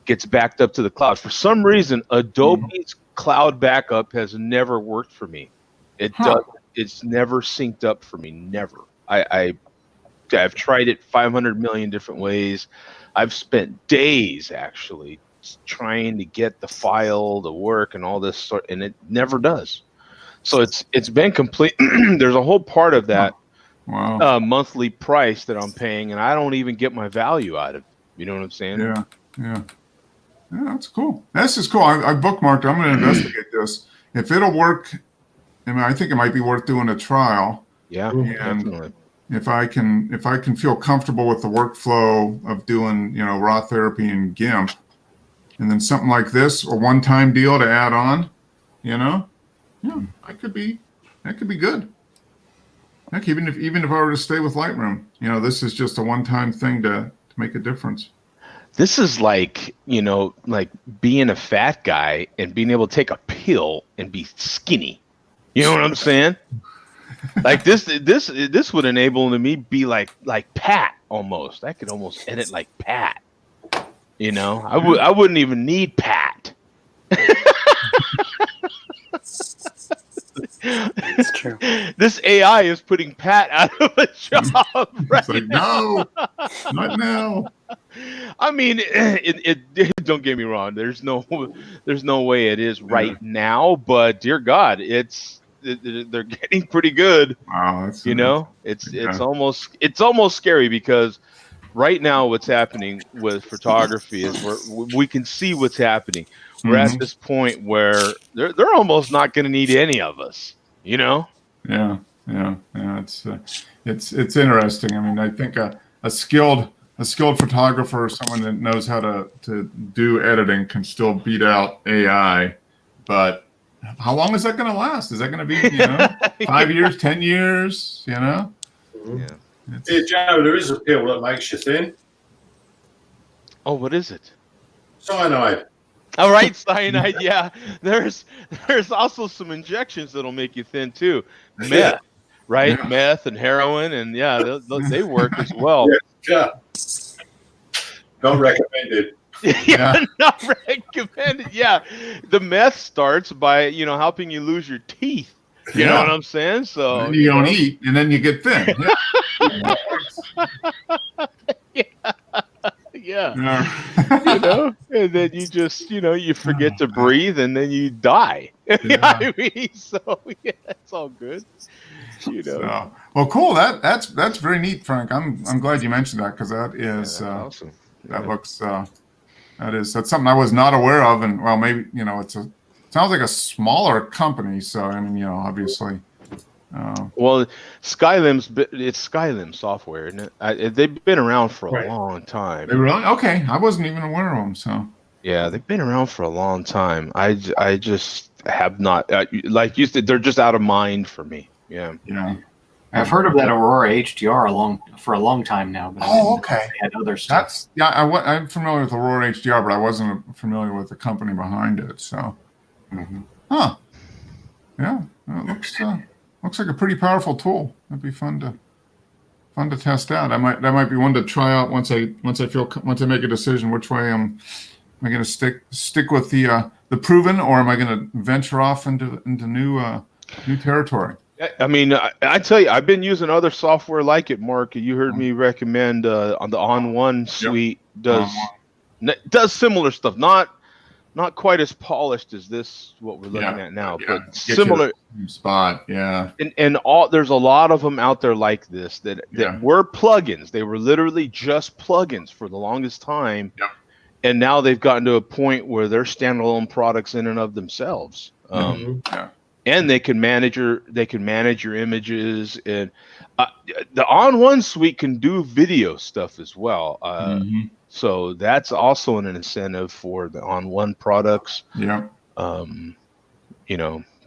gets backed up to the cloud. For some reason, Adobe's cloud backup has never worked for me. It's never synced up for me. Never. I've tried it 500 million different ways. I've spent days actually trying to get the file to work and all this sort, and it never does. So it's been complete. There's a whole part of that monthly price that I'm paying, and I don't even get my value out of it. You know what I'm saying? Yeah, that's cool. This is cool. I bookmarked. I'm going to investigate this. If it'll work, I think it might be worth doing a trial. Yeah, and definitely. If I can feel comfortable with the workflow of doing raw therapy and GIMP, and then something like this, a one-time deal to add on, that could be good. Heck, even if I were to stay with Lightroom, this is just a one-time thing to make a difference. This is like, like being a fat guy and being able to take a pill and be skinny. You know what I'm saying? Like this would enable me be like Pat almost. I could almost edit like Pat. I wouldn't even need Pat. It's true. This AI is putting Pat out of a job right It's like, no, not now. I mean, it don't get me wrong. There's no way it is right now. But dear God, they're getting pretty good. Wow, It's almost scary because right now what's happening with photography is we can see what's happening. We're at this point where they're almost not going to need any of us. Yeah. It's interesting. I mean, I think a skilled photographer, someone that knows how to do editing, can still beat out AI. But how long is that going to last? Is that going to be 5 years, 10 years? Yeah. Dear Joe, there is a pill that makes you thin. Oh, what is it? Cyanide. All right, cyanide. Yeah, there's also some injections that'll make you thin too. Meth, right? Yeah. Meth and heroin, and they work as well. Yeah. Not recommended. Yeah, not recommended. Yeah, the meth starts by helping you lose your teeth. You know what I'm saying? So and you don't eat, and then you get thin. Yeah. And then you just, you forget to breathe, and then you die. I mean, so yeah, it's all good. So, well, cool. That's very neat, Frank. I'm glad you mentioned that, because that is awesome. That looks that's something I was not aware of, and well, maybe sounds like a smaller company. So I mean, obviously. Well, it's Skylim software, isn't it? They've been around for a long time. They really? Okay, I wasn't even aware of them. So yeah, they've been around for a long time. I just have not, like you said, they're just out of mind for me. Yeah. I've heard of that Aurora HDR for a long time now. But okay. They had other stuff. I'm familiar with Aurora HDR, but I wasn't familiar with the company behind it. So, yeah, it looks like a pretty powerful tool. That'd be fun to test out. That might be one to try out once I make a decision which way am I going to stick with the proven, or am I going to venture off into new territory? I mean, I tell you, I've been using other software like it, Mark. You heard me recommend on the On1 suite does similar stuff. Not quite as polished as what we're looking at now, but similar spot. Yeah. And there's a lot of them out there like this that were plugins. They were literally just plugins for the longest time. Yep. And now they've gotten to a point where they're standalone products in and of themselves. And they can manage your images, and the On1 suite can do video stuff as well. So that's also an incentive for the On1 products. Yeah.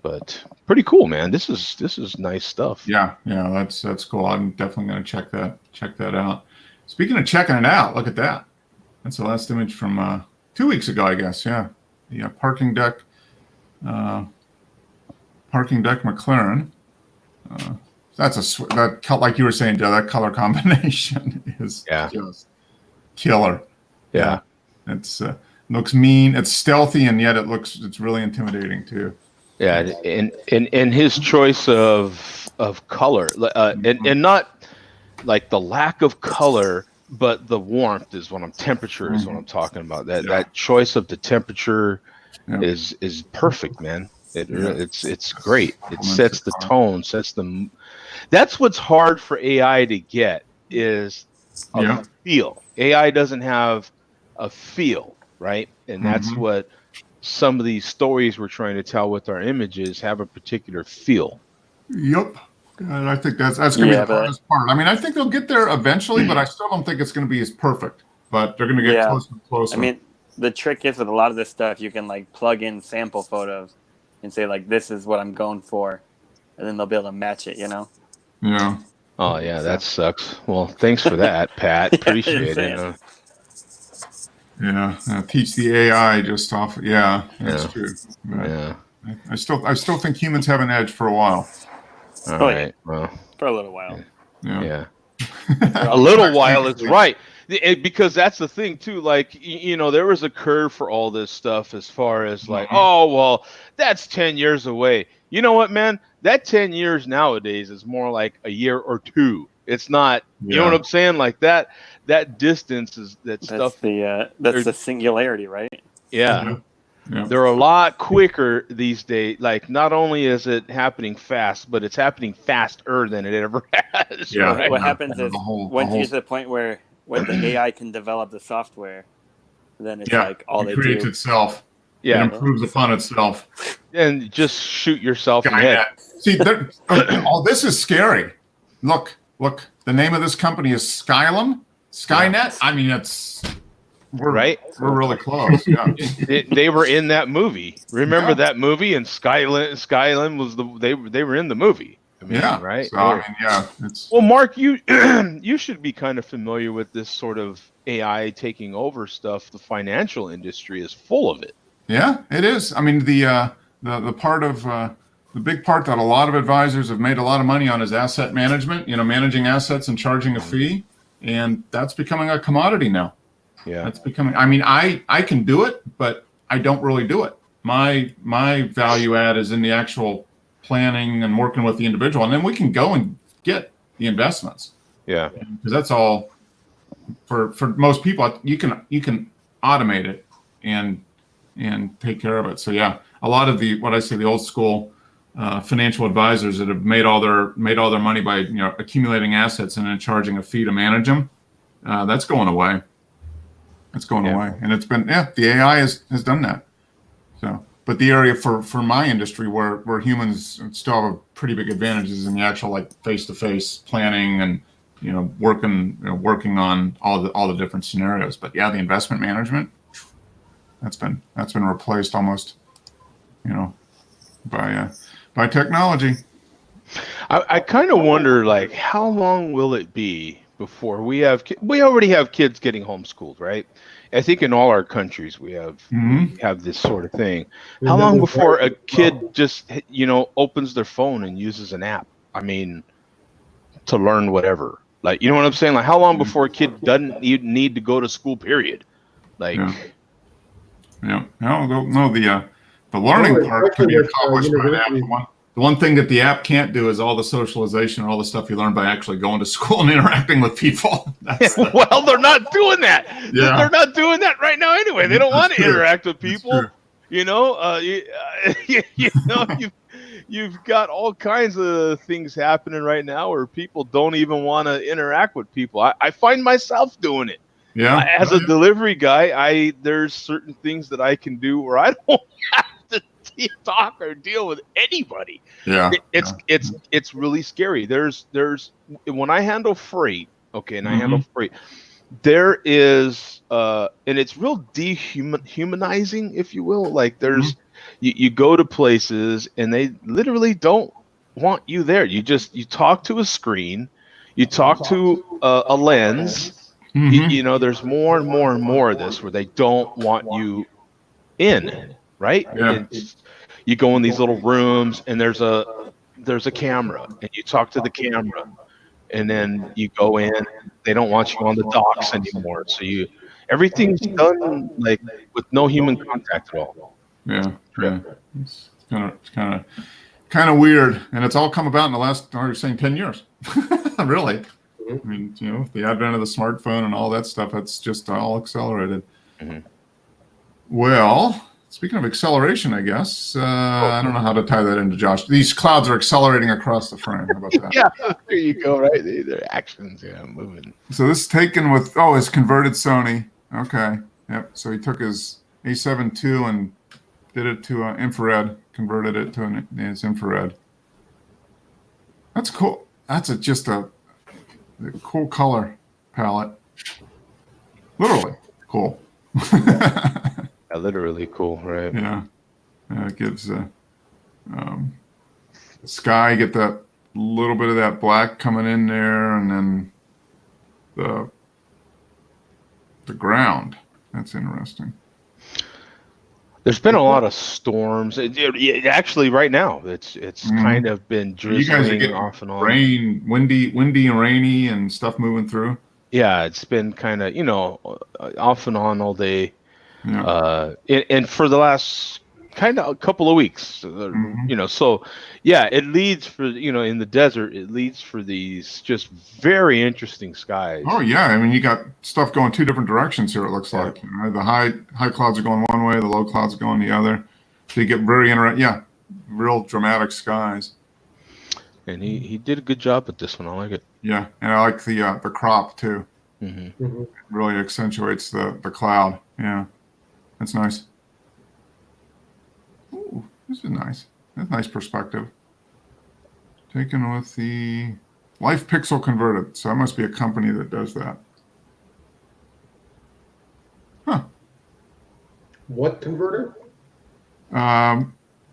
But pretty cool, man. This is nice stuff. Yeah, that's cool. I'm definitely going to check that out. Speaking of checking it out, look at that. That's the last image from 2 weeks ago, I guess. Yeah, the parking deck McLaren. That like you were saying, Joe. That color combination is just killer. Yeah, it's looks mean. It's stealthy, and yet it's really intimidating too. Yeah, and his choice of color, and not like the lack of color, but the warmth is temperature is what I'm talking about. That choice of the temperature is perfect, man. It's great. It sets the tone, that's what's hard for AI to get is a feel. AI doesn't have a feel, right? And that's what some of these stories we're trying to tell with our images have a particular feel. Yep. And I think that's going to be the hardest part. I mean, I think they'll get there eventually, but I still don't think it's going to be as perfect. But they're going to get closer and closer. I mean, the trick is with a lot of this stuff, you can like plug in sample photos and say like, this is what I'm going for. And then they'll be able to match it, Yeah. Oh yeah, that sucks. Well, thanks for that, Pat. Appreciate it. Yeah. Teach the AI just off. Yeah, that's Yeah. true. But Yeah. I still think humans have an edge for a while. All Oh, yeah. right. Well, For a little while. Yeah. yeah. For A little while, it's right. Because that's the thing too. Like there was a curve for all this stuff as far as like, oh well, that's 10 years away. You know what, man? That 10 years nowadays is more like a year or two. It's not. You know what I'm saying? Like that distance is That's stuff. the singularity, right? Yeah. Yeah. They're a lot quicker these days. Like, not only is it happening fast, but it's happening faster than it ever has. Yeah. Right? What happens is The whole- once the you whole- get to the point where when the AI can develop the software, then it's Yeah, like all it they creates do. itself. It Yeah. improves upon itself. And just shoot yourself in the head. Skynet. See, all this is scary. Look. The name of this company is Skylum. Skynet. I mean, we're Right? We're really close. Yeah. They were in that movie. Remember that movie? And Skyrim was they were in the movie. I mean, Yeah. right? So I mean, yeah. It's Well, Mark, you you should be kind of familiar with this sort of AI taking over stuff. The financial industry is full of it. yeah. It is. I mean, the part of the big part that a lot of advisors have made a lot of money on is asset management. Managing assets and charging a fee, and that's becoming a commodity now. Yeah. That's becoming. I mean, I can do it, but I don't really do it. My value add is in the actual planning and working with the individual, and then we can go and get the investments. Yeah. Because that's all for most people. You can automate it and take care of it. So yeah, a lot of the old school financial advisors that have made all their money by accumulating assets and then charging a fee to manage them, that's going away. It's going away, and it's been the AI has done that. So, but the area for my industry where humans still have a pretty big advantage is in the actual like face-to-face planning and working on all the different scenarios. But yeah, the investment management that's been replaced almost by technology. I kind of wonder, like, how long will it be before we already have kids getting homeschooled, right? I think in all our countries we have this sort of thing. How long before a kid just opens their phone and uses an app? I mean, to learn whatever. Like, you know what I'm saying? Like, how long before a kid doesn't even need to go to school? Period. Like, no, the learning part can be accomplished by an app. The one thing that the app can't do is all the socialization and all the stuff you learn by actually going to school and interacting with people. Well, they're not doing that. Yeah. They're not doing that right now anyway. They don't want to interact with people. You've got all kinds of things happening right now where people don't even want to interact with people. I find myself doing it. Yeah. As a delivery guy, there's certain things that I can do where I don't have to talk or deal with anybody. Yeah. It's really scary. There's when I handle freight, and I handle freight, there is and it's real dehumanizing, if you will. Like there's you go to places and they literally don't want you there. You talk to a screen, you talk to a lens. There's more and more and more of this where they don't want you in, right? Yeah. You go in these little rooms and there's a camera and you talk to the camera, and then you go in. They don't want you on the docks anymore. So everything's done like with no human contact at all. Yeah. It's kind of weird, and it's all come about in the last, you're saying 10 years, really. I mean, the advent of the smartphone and all that stuff, it's just all accelerated. Well, speaking of acceleration, I guess, I don't know how to tie that into Josh. These clouds are accelerating across the frame. How about that? Yeah, there you go, right? They're actions, moving. So this is taken with, his converted Sony. Okay. Yep. So he took his A7 II and did it to infrared, converted it to his infrared. That's cool. That's just a cool color palette. Literally cool. Literally cool, right? Yeah. It gives sky, get the little bit of that black coming in there, and then the ground. That's interesting. There's been a lot of storms. Actually, right now, it's kind of been You guys are drizzling getting off and on. rain, windy and rainy, and stuff moving through. Yeah, it's been kind of off and on all day. Yeah. And for the last kind of a couple of weeks, so yeah, it leads for in the desert. It leads for these just very interesting skies. Oh yeah, I mean you got stuff going two different directions here. It looks like the high clouds are going one way, the low clouds are going the other. So you get very real dramatic skies. And he did a good job with this one. I like it. Yeah, and I like the crop too. Mm-hmm. Mm-hmm. Really accentuates the cloud. Yeah, that's nice. Ooh, this is nice. That's a nice perspective. Taken with the Life Pixel Converted. So that must be a company that does that. Huh. What converter?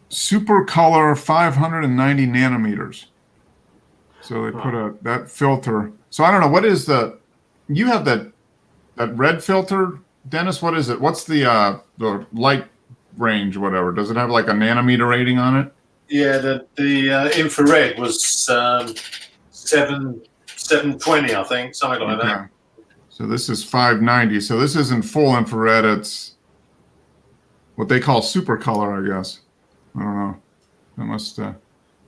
Super Color 590 nanometers. So they put that filter. So I don't know, what is you have that red filter, Dennis? What is it? What's the light range, whatever? Does it have like a nanometer rating on it? Yeah, the infrared was 720, I think, something like that. So this is 590. So this isn't full infrared. It's what they call super color, I guess. I don't know. It must.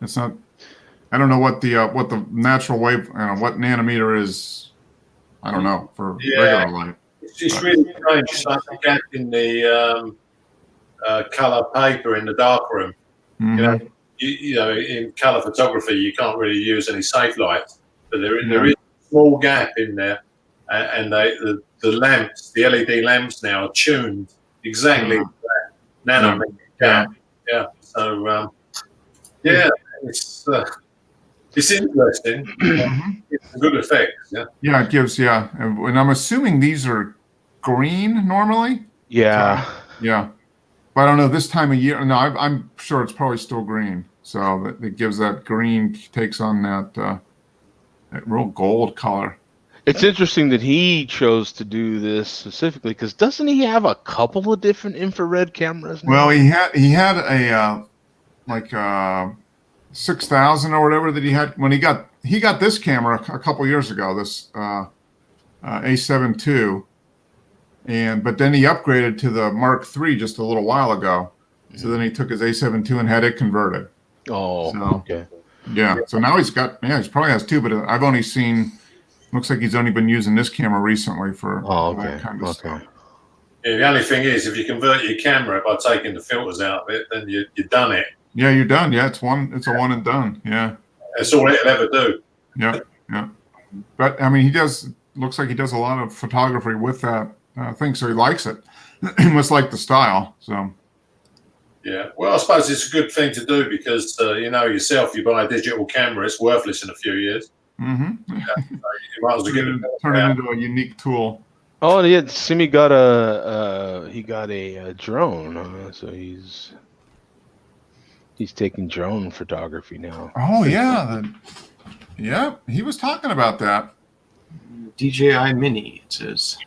It's not. I don't know what the natural wave. What nanometer is. I don't know for regular light. It's really strange. It's like a gap in the color paper in the darkroom. Mm-hmm. You know, in color photography, you can't really use any safe lights, but there is a small gap in there, and the lamps, the LED lamps now are tuned exactly to that nanometer gap. Yeah. So it's interesting. It's a good effect. Yeah. Yeah, it gives. Yeah, and I'm assuming these are green normally. Yeah. Yeah. But I don't know this time of year. No, I'm sure it's probably still green. So it gives that green, takes on that real gold color. It's interesting that he chose to do this specifically because doesn't he have a couple of different infrared cameras now? Well, he had a 6000 or whatever that he had when he got this camera a couple years ago. This A7 II. But then he upgraded to the Mark III just a little while ago. So then he took his A7 II and had it converted. Oh, so, okay. Yeah. So now he probably has two, but I've only seen, looks like he's only been using this camera recently for that kind of stuff. Yeah, the only thing is, if you convert your camera by taking the filters out of it, then you're done it. Yeah, you're done. Yeah, it's a one and done. Yeah. That's all it'll ever do. Yeah. Yeah. But I mean, looks like he does a lot of photography with that thing, so he likes it. He must like the style. So. Yeah, well, I suppose it's a good thing to do because yourself, you buy a digital camera, it's worthless in a few years. Mm-hmm. So you might as well turn it into a unique tool. Oh, yeah, Simi got a drone, so he's taking drone photography now. Oh yeah, he was talking about that. DJI Mini, it says.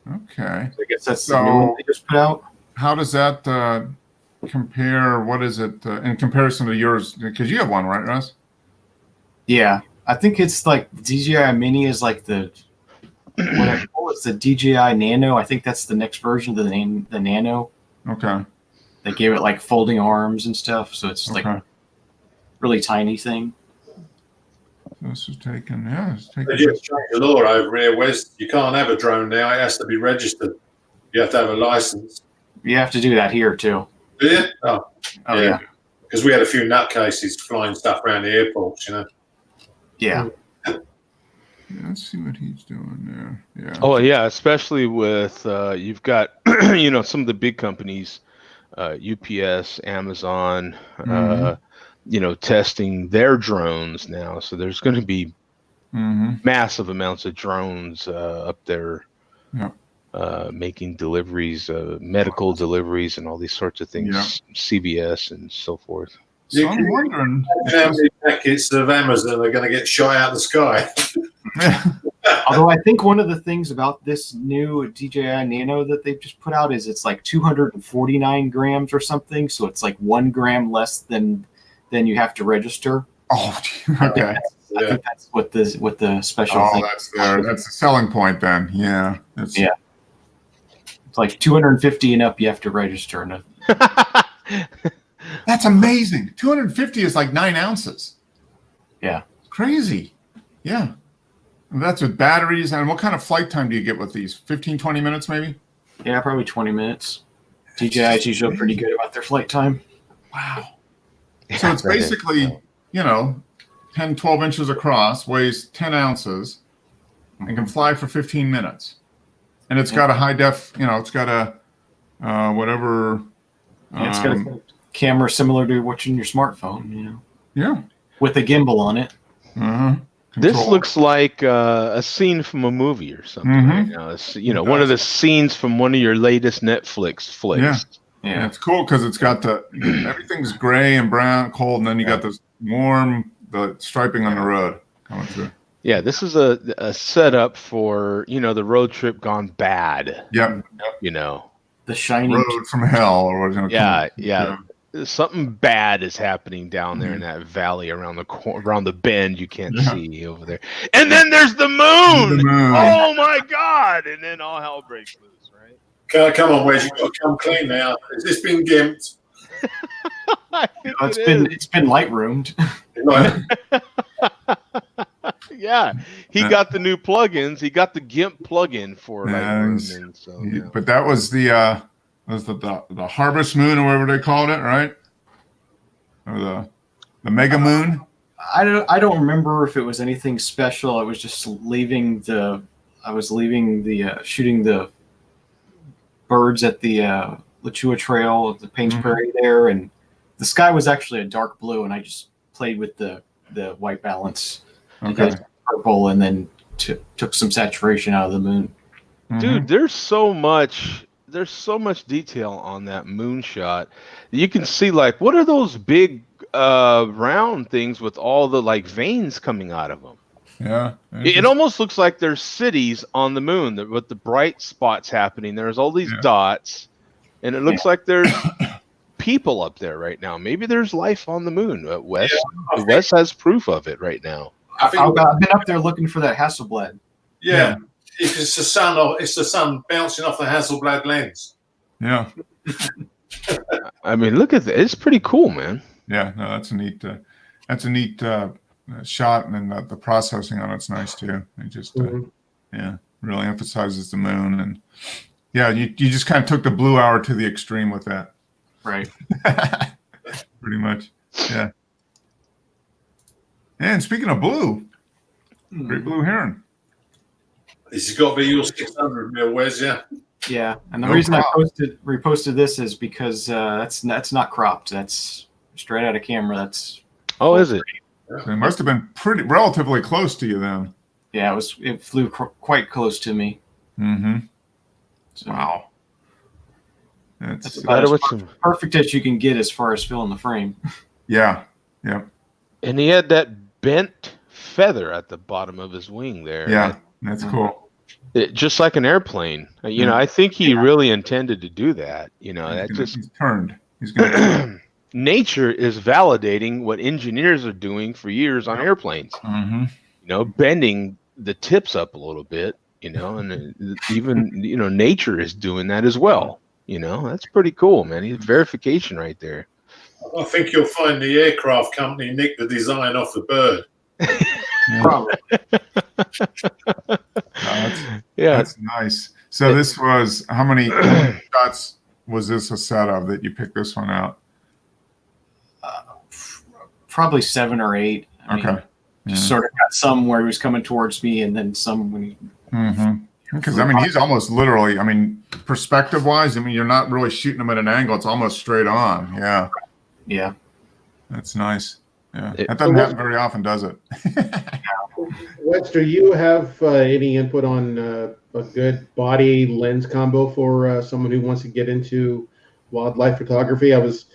Okay. So I guess that's the new one they just put out. How does that compare? What is it in comparison to yours? Because you have one, right, Russ? Yeah, I think it's like DJI Mini is like it's the DJI Nano. I think that's the next version of the Nano. Okay. They gave it like folding arms and stuff, so it's like really tiny thing. This is taken. Yeah, it's taken. They just changed the law over here. You can't have a drone now. It has to be registered. You have to have a license. You have to do that here too. Do you? Oh yeah. Because we had a few nutcases flying stuff around the airports, Yeah. Yeah, let's see what he's doing there. Yeah. Oh yeah, especially with you've got some of the big companies, UPS, Amazon, testing their drones now. So there's going to be massive amounts of drones up there, making deliveries, medical deliveries, and all these sorts of things. CVS and so forth. So I'm wondering. How many packets of Amazon are going to get shot out of the sky? Although I think one of the things about this new DJI Nano that they've just put out is it's like 249 grams or something. So it's like 1 gram less than you have to register. Oh, okay. I think that's what the special Oh, thing. that's there. That's the selling point then. Yeah. Yeah. It's like 250 and up. You have to register. And That's amazing. 250 is like 9 ounces. Yeah. Crazy. Yeah. And that's with batteries. And what kind of flight time do you get with these? 15, 20 minutes maybe? Yeah, probably 20 minutes. DJI is usually pretty good about their flight time. Wow. So it's basically, 10, 12 inches across, weighs 10 ounces, and can fly for 15 minutes. And it's got a high def, it's got a whatever. It's got a camera similar to what's in your smartphone, Yeah. with a gimbal on it. Uh-huh. This Control. looks like a scene from a movie or something. Mhm. Right now. It's, one of the scenes from one of your latest Netflix flicks. Yeah. Yeah. And it's cool because it's got everything's gray and brown, cold, and then you got this warm, the striping on the road coming through. Yeah, this is a setup for, the road trip gone bad, Yep. The shining. Road from hell, or what's Yeah. Something bad is happening down there in that valley around the bend you can't see over there. And then there's the moon! The moon. Oh my God! And then all hell breaks loose, right? Come on, Wes, you've got to come clean now. Has this been gimped? I think It's been lightroomed. Right. Yeah, he got the new plugins. He got the GIMP plugin for Yes. Lightroom, and so yeah. But that was the harvest moon, or whatever they called it, right? Or the mega moon. I don't remember if it was anything special. I was just shooting the birds at the Lachua Trail at the Paints Prairie there, and the sky was actually a dark blue, and I just played with the white balance, Okay. purple, and then took some saturation out of the moon. Dude, there's so much detail on that moonshot. You can see, like, what are those big round things with all the veins coming out of them? Yeah. It almost looks like there's cities on the moon with the bright spots happening. There's all these dots, and it looks like there's people up there right now. Maybe there's life on the moon. Wes has proof of it right now. I've been up there looking for that Hasselblad. Yeah. It's the sun bouncing off the Hasselblad lens. Yeah. I mean, look at that. It's pretty cool, man. Yeah. No, that's a neat shot, and then the processing on it's nice too. It just really emphasizes the moon, and you just kind of took the blue hour to the extreme with that. Right. Pretty much. Yeah. And speaking of blue, great blue heron. This has got to be your 600 mil, Wes, yeah? Yeah, and the No reason problem. I reposted this is because that's not cropped. That's straight out of camera. That's Is it? So it must have been relatively close to you then. yeah. It flew quite close to me. Mm-hmm. So Wow. That's That's about as With some, perfect as you can get as far as filling the frame. yeah. Yep. and he had that bent feather at the bottom of his wing there. Yeah. That's cool. Just like an airplane. I think he really intended to do that. He's turned. He's gonna. Nature is validating what engineers are doing for years on airplanes. Mm-hmm. Bending the tips up a little bit, and even, nature is doing that as well. That's pretty cool, man. He's verification right there. I think you'll find the aircraft company nicked the design off the bird. Probably. That's nice. So this was how many shots was this a set of that you picked this one out? Probably 7 or 8. I mean, Okay. just sort of got some where he was coming towards me, and then some when he. Because he's almost literally. Perspective wise, you're not really shooting him at an angle. It's almost straight on. Yeah. Yeah. That's nice. Yeah. It- That doesn't happen very often, does it? Wes, do you have any input on a good body lens combo for someone who wants to get into wildlife photography? I was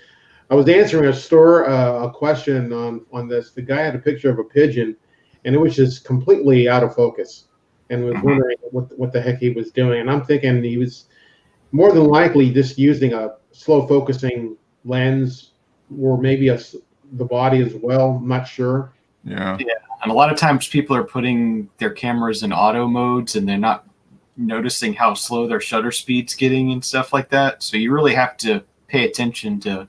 I was answering a store a question on this. The guy had a picture of a pigeon, and it was just completely out of focus, and was wondering what the heck he was doing. And I'm thinking he was more than likely just using a slow focusing lens, or maybe the body as well. I'm not sure. Yeah. And a lot of times people are putting their cameras in auto modes, and they're not noticing how slow their shutter speed's getting and stuff like that. So you really have to pay attention to,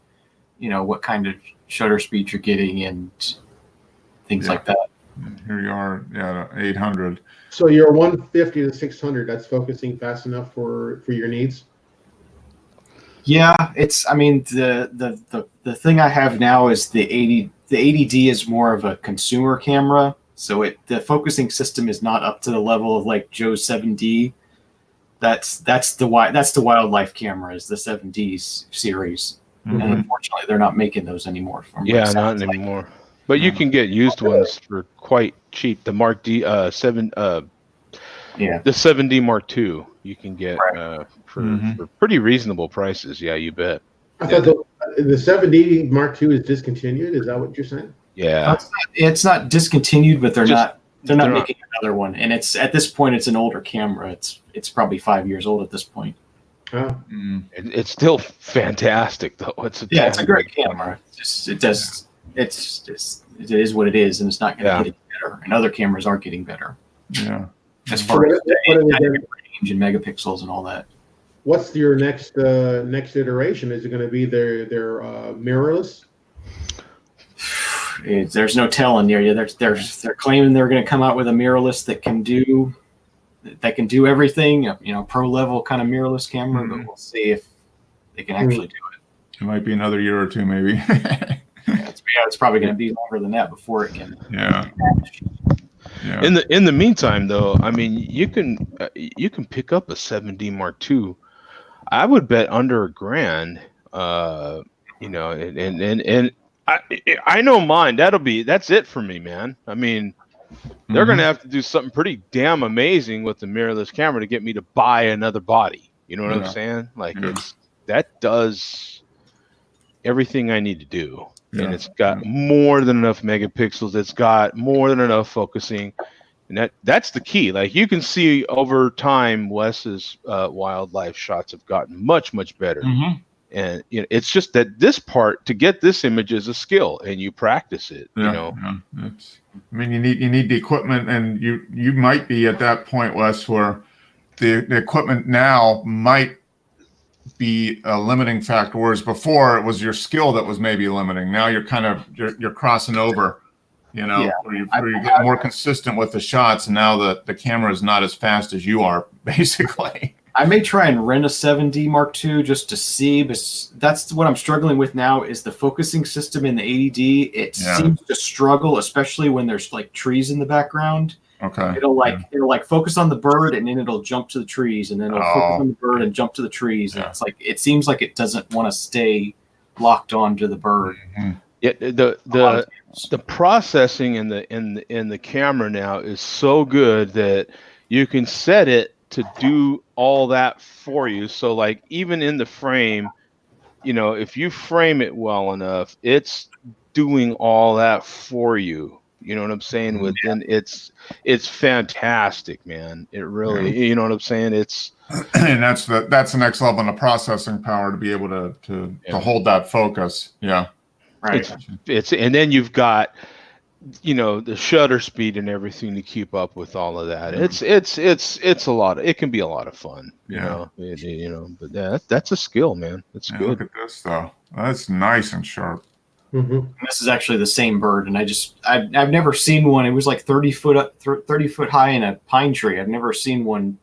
what kind of shutter speed you're getting and things like that. Here you are, 800. So your 150 to 600, that's focusing fast enough for your needs. Yeah, the thing I have now is the 80. The 80D is more of a consumer camera, so the focusing system is not up to the level of like Joe's 7D. That's the wildlife camera, is the 7D series, and unfortunately they're not making those anymore. Not anymore. But you can get used ones for quite cheap. The Mark D the 7D Mark II you can get for pretty reasonable prices. Yeah, you bet. I thought the 7D Mark II is discontinued. Is that what you're saying? Yeah, it's not discontinued, but they're not making another one. And it's at this point it's an older camera. It's probably 5 years old at this point. Oh. It's still fantastic though. It's a great camera. It is what it is, and it's not going to get any better. And other cameras are getting better. Yeah. As far as range and megapixels and all that. What's your next iteration? Is it going to be their mirrorless? There's no telling you. They're claiming they're going to come out with a mirrorless that can do everything. Pro level kind of mirrorless camera, but we'll see if they can actually do it. It might be another year or two, maybe. It's probably going to be longer than that before it can. Yeah. In the meantime, though, I mean, you can pick up a 7D Mark II. I would bet under $1,000. And I know mine. That's it for me, man. I mean, they're gonna have to do something pretty damn amazing with the mirrorless camera to get me to buy another body. You know what I'm saying? Like that does everything I need to do. Yeah. And it's got more than enough megapixels. It's got more than enough focusing, and that's the key. Like you can see over time, Wes's wildlife shots have gotten much better. And it's just that this part to get this image is a skill, and you practice it. It's, you need the equipment, and you might be at that point, Wes, where the equipment now might be a limiting factor, whereas before it was your skill that was maybe limiting. Now you're kind of you're crossing over, where you get more consistent with the shots, and now the camera is not as fast as you are, basically. I may try and rent a 7D Mark II just to see, but that's what I'm struggling with now is the focusing system in the 80D. It seems to struggle, especially when there's like trees in the background. Okay. It'll focus on the bird, and then it'll jump to the trees, and then it'll focus on the bird and jump to the trees. And it seems like it doesn't want to stay locked onto the bird. Yeah, the processing in the camera now is so good that you can set it to do all that for you. So like even in the frame, if you frame it well enough, it's doing all that for you. You know what I'm saying? Within it's fantastic, man. It really, you know what I'm saying? It's and that's the next level in the processing power to be able to hold that focus. Yeah. Right. It's and then you've got the shutter speed and everything to keep up with all of that. It's a lot. It can be a lot of fun. But that's a skill, man. It's good. Look at this though. That's nice and sharp. And this is actually the same bird, and I've never seen one. It was like 30 foot high in a pine tree. I've never seen one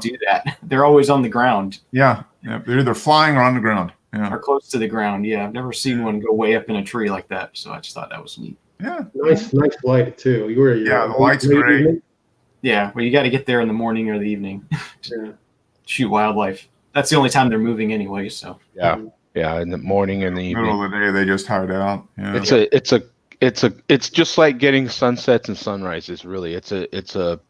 do that. They're always on the ground. Yeah. They're either flying or on the ground. Yeah. Or close to the ground. Yeah, I've never seen one go way up in a tree like that. So I just thought that was neat. Yeah. Nice flight too. The light's great. Yeah, well, you got to get there in the morning or the evening to shoot wildlife. That's the only time they're moving anyway. So yeah, in the morning and the evening. Middle of the day, they just hide out. Yeah. It's just like getting sunsets and sunrises. Really, it's a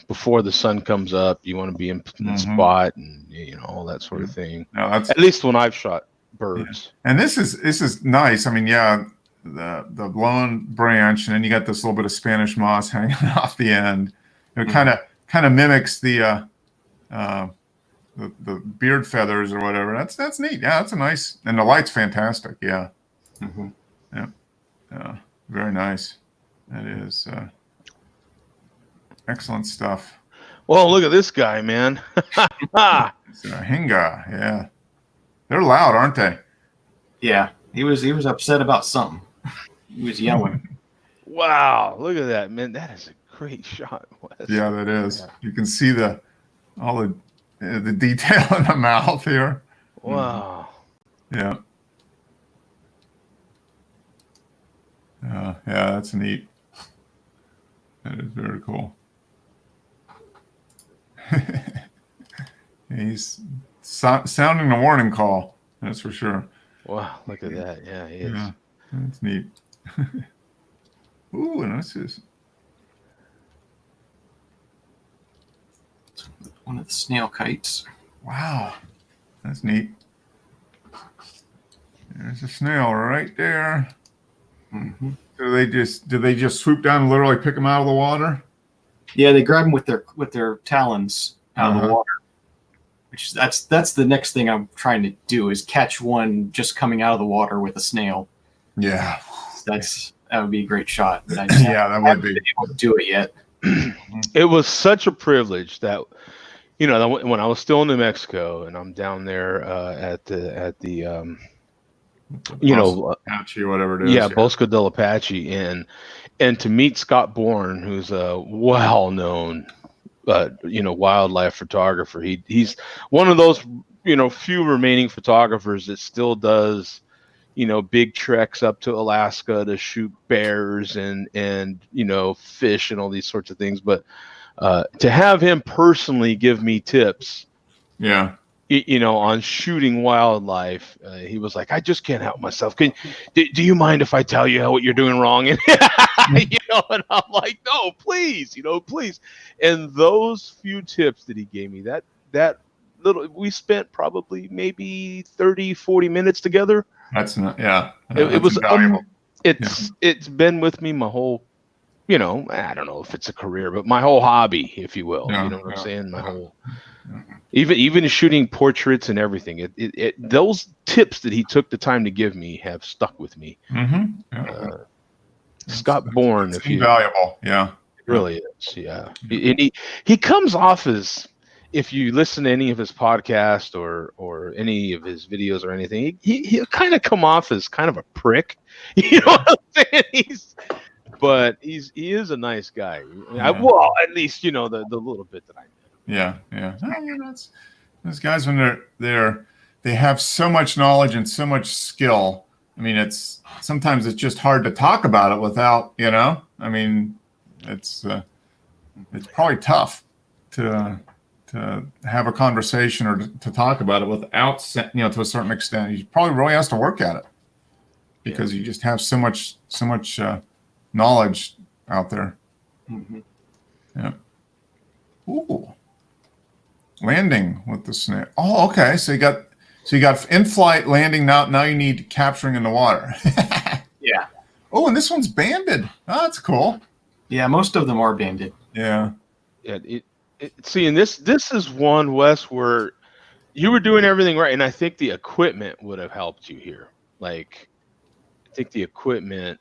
before the sun comes up, you want to be in spot and all that sort of thing. No, at least when I've shot birds. And this is nice. I mean, yeah, the blown branch, and then you got this little bit of Spanish moss hanging off the end. It kind of mimics the beard feathers or whatever. That's neat. Yeah, that's a nice, and the light's fantastic. Yeah. Mm-hmm. Yeah. Very nice. That is excellent stuff. Well, look at this guy, man. It's a Hinga. Yeah. They're loud, aren't they? Yeah, he was upset about something. He was yelling. Wow, look at that, man. That is a great shot, Wes. Yeah, that is. Yeah. You can see all the detail in the mouth here. Wow. Yeah. Yeah, that's neat. That is very cool. He's sounding the warning call. That's for sure. Wow, look at that. Yeah, he is. Yeah, that's neat. Ooh, and this is one of the snail kites. Wow, that's neat. There's a snail right there. Mm-hmm. Do they just swoop down and literally pick them out of the water? Yeah, they grab them with their talons out of the water. Which that's the next thing I'm trying to do is catch one just coming out of the water with a snail. Yeah, that would be a great shot. But that would be. Been able to do it yet. It was such a privilege that, you know, when I was still in New Mexico and I'm down there at the you know, Apache or whatever it is. Yeah, Bosco del Apache, and to meet Scott Bourne, who's a well-known, you know, wildlife photographer. He's one of those, you know, few remaining photographers that still does, you know, big treks up to Alaska to shoot bears and you know, fish and all these sorts of things. But to have him personally give me tips, yeah, you know, on shooting wildlife, he was like, I just can't help myself. Do you mind if I tell you what you're doing wrong? And you know, and I'm like, no, please, you know, please. And those few tips that he gave me, that little, we spent probably maybe 30-40 minutes together. That's not, yeah. It was valuable. It's been with me my whole, you know, I don't know if it's a career, but my whole hobby, if you will. You know what I'm saying? My whole. Even shooting portraits and everything, those tips that he took the time to give me have stuck with me. Mm-hmm. Yeah. Scott Bourne, it's invaluable. Yeah, it really is. Yeah, and he comes off as, if you listen to any of his podcasts or any of his videos or anything, he'll kind of come off as kind of a prick. You know what I'm saying? But he is a nice guy. Well, at least, you know, the little bit that I know. Yeah. That's those guys when they have so much knowledge and so much skill. I mean, sometimes it's just hard to talk about it without, you know. I mean, it's probably tough to have a conversation or to talk about it without, you know, to a certain extent. He probably really has to work at it because you just have so much knowledge out there. Mm-hmm. Yeah. Ooh. Landing with the snail. Oh, okay. So you got in-flight, landing. Now you need capturing in the water. Yeah. Oh, and this one's banded. Oh, that's cool. Yeah, most of them are banded. Yeah. Yeah. See, and this is one, Wes, where you were doing everything right, and I think the equipment would have helped you here. Like, I think the equipment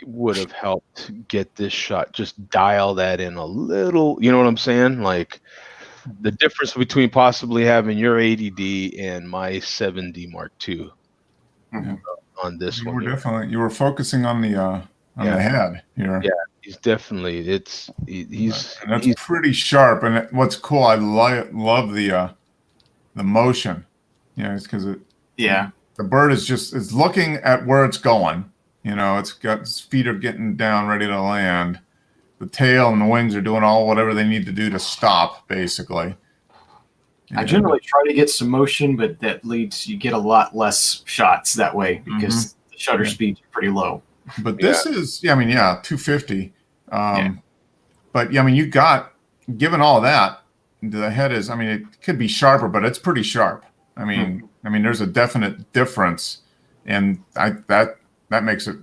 would have helped get this shot. Just dial that in a little. You know what I'm saying? Like, the difference between possibly having your 80D and my 7D Mark II on this one. You were focusing on the head here. Yeah, he's definitely he's pretty sharp. And what's cool, I love the motion. You know, it's because the bird is looking at where it's going. You know, its feet are getting down, ready to land. The tail and the wings are doing whatever they need to do to stop, basically. I generally try to get some motion, but you get a lot less shots that way because the shutter speeds are pretty low. But this is, 250. But yeah, I mean, you got, given all that, the head is, I mean, it could be sharper, but it's pretty sharp. I mean, I mean, there's a definite difference, and that makes it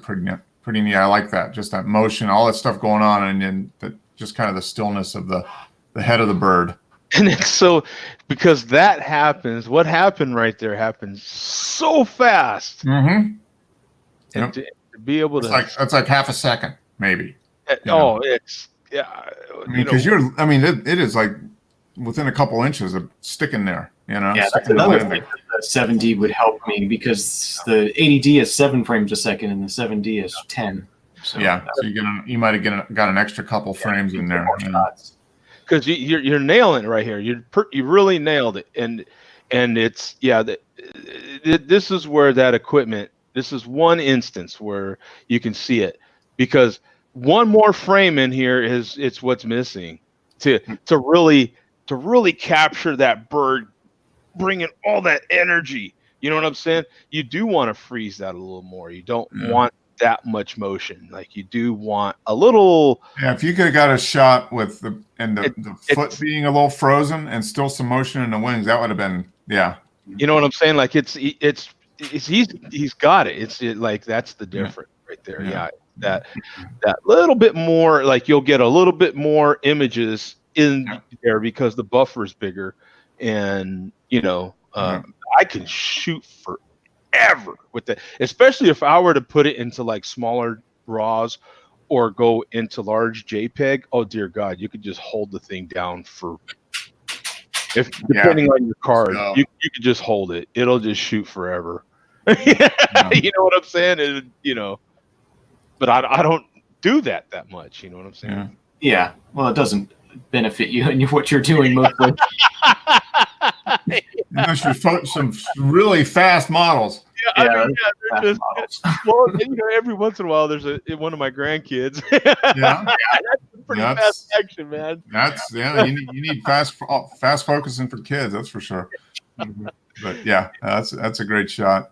pretty neat. I like that, just that motion, all that stuff going on, and then just kind of the stillness of the head of the bird. And it's so, because that happens, what happened right there happens so fast. Mm-hmm. And to be able to, That's like half a second, maybe. it's, yeah. I mean, because it is like within a couple inches of sticking there, Yeah, that's another thing that the 7D would help me, because the 80D is 7 frames a second and the 7D is 10. So yeah, so you might have got an extra couple frames in there. Because you're nailing it right here. You really nailed it, and it's this is where that equipment. This is one instance where you can see it, because one more frame in here it's what's missing to really capture that bird, bringing all that energy. You know what I'm saying? You do want to freeze that a little more. You don't want that much motion. Like, you do want a little. Yeah, if you could have got a shot with the foot being a little frozen and still some motion in the wings, that would have been, yeah. You know what I'm saying? Like, he's got it. It's like, that's the difference right there. Yeah. That little bit more, like, you'll get a little bit more images in there because the buffer is bigger, and I can shoot forever with that, especially if I were to put it into like smaller RAWs or go into large JPEG. Oh dear God, you could just hold the thing down for, depending on your card, you could just hold it. It'll just shoot forever. You know what I'm saying? But I don't do that much. You know what I'm saying? Yeah. Well, it doesn't benefit you in what you're doing mostly. Unless you're some really fast models. They're just, well, every once in a while, there's one of my grandkids. Yeah, that's a pretty fast action, man. You need fast focusing for kids, that's for sure. But yeah, that's a great shot.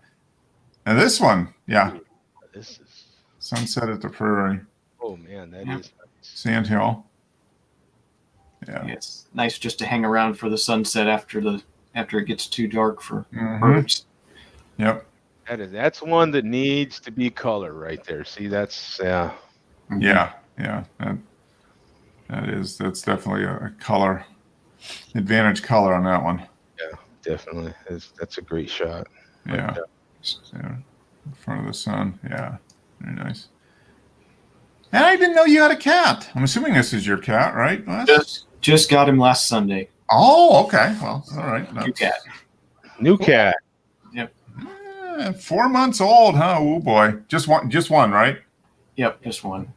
And this one, this is Sunset at the Prairie. Oh man, that is nice. Sand Hill. Yeah, it's nice just to hang around for the sunset after it gets too dark for birds. Yep. That's one that needs to be color right there. See, that's that's definitely a color advantage color on that one. Yeah, definitely. That's a great shot. Yeah. In front of the sun. Yeah. Very nice. And I didn't know you had a cat. I'm assuming this is your cat, right? Just got him last Sunday. Oh, okay. Well, all right. New cat. Yep. 4 months old, huh? Oh boy. Just one, right? Yep, just one.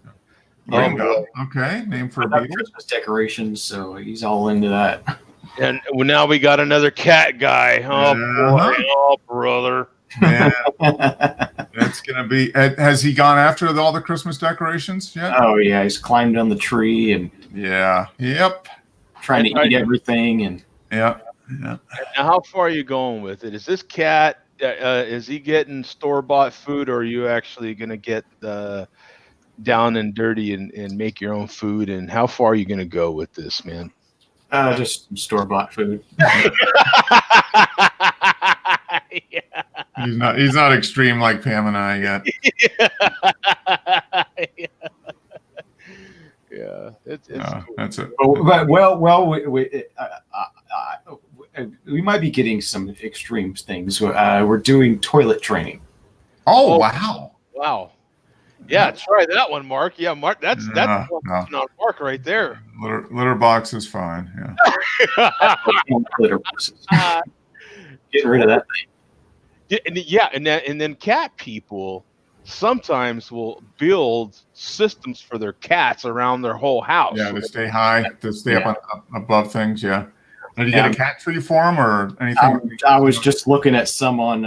Bingo. Okay. Name for a beetle. Christmas decorations, so he's all into that. And now we got another cat guy. Oh boy. Oh brother. Man, that's gonna be. Has he gone after all the Christmas decorations yet? Oh yeah, he's climbed on the tree and trying to eat everything and Now, how far are you going with it? Is this cat? Is he getting store-bought food, or are you actually gonna get down and dirty and make your own food? And how far are you gonna go with this, man? Just store-bought food. He's not extreme like Pam and I yet. It's cool. That's it. We might be getting some extreme things. We're doing toilet training. Oh wow! Yeah, try that one, Mark. Yeah, Mark. That's not Mark right there. Litter box is fine. Yeah. Litter boxes. Getting rid of that thing. And then cat people sometimes will build systems for their cats around their whole house. Yeah, to stay high, to stay up above things. Yeah. Did you get a cat tree for him or anything? I was just looking at some on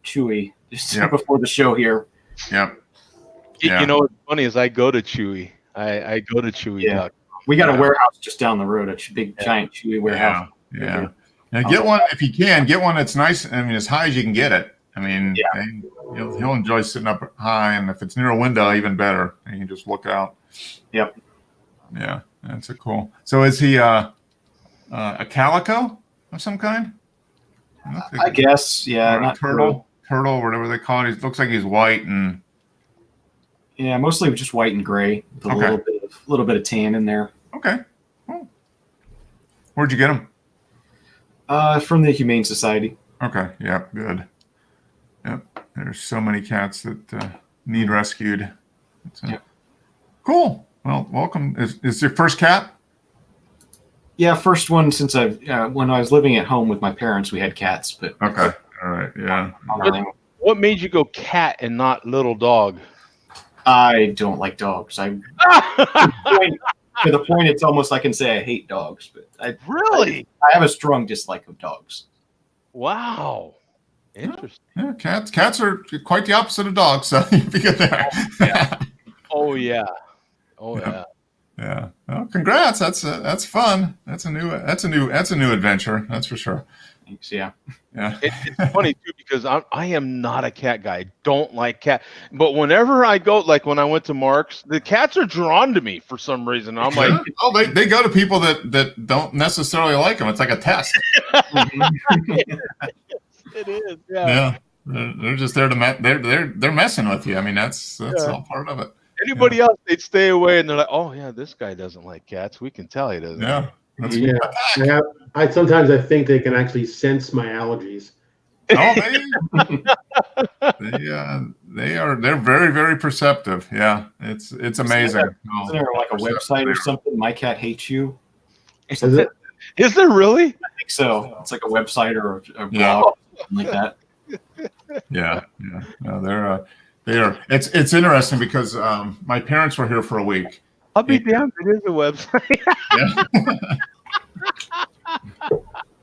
Chewy just before the show here. Yep. You know what's funny is I go to Chewy. I go to Chewy. Yeah. We got a warehouse just down the road, a big giant Chewy warehouse. Yeah. Now get one if you can. Get one that's nice. I mean, as high as you can get it. I mean, he'll enjoy sitting up high, and if it's near a window, even better. And you can just look out. Yep. Yeah, that's a cool. So is he a calico of some kind? I guess, yeah, or a not turtle, whatever they call it. He looks like he's white and Yeah, mostly just white and gray with a Okay. little bit of tan in there. okay. Cool. Where'd you get him? From the Humane Society. Okay. Yep. Good. Yep. There's so many cats that need rescued. Yep. Cool. Well, welcome. Is your first cat? Yeah, first one since when I was living at home with my parents, we had cats, but Okay. All right. Yeah. on our own. What made you go cat and not little dog? I don't like dogs. To the point, it's almost I can say I hate dogs, but Really? I have a strong dislike of dogs. Wow. Interesting. Yeah. Cats are quite the opposite of dogs. So you'd be good there. Yeah. Oh yeah. Oh Yeah. yeah. Yeah. Well, congrats. That's fun. That's a new adventure. That's for sure. Thanks. Yeah. Yeah. It's funny too because I am not a cat guy. I don't like cat. But whenever I go, like when I went to Mark's, the cats are drawn to me for some reason. I'm like, oh, they go to people that don't necessarily like them. It's like a test. it is. Yeah. Yeah. They're just there to they're messing with you. I mean, that's all part of it. Anybody else, they'd stay away, and they're like, "Oh yeah, this guy doesn't like cats. We can tell he doesn't." Yeah. That's Yeah, I sometimes I think they can actually sense my allergies. Oh, they're very, very perceptive. Yeah, it's amazing. Isn't there like a website or something? My cat hates you. Is it? Is there really? I think so. It's like a website or a blog, Yeah. or something like that. Yeah. No, they are. It's interesting because my parents were here for a week. I'll be damned. It is a website. Yeah.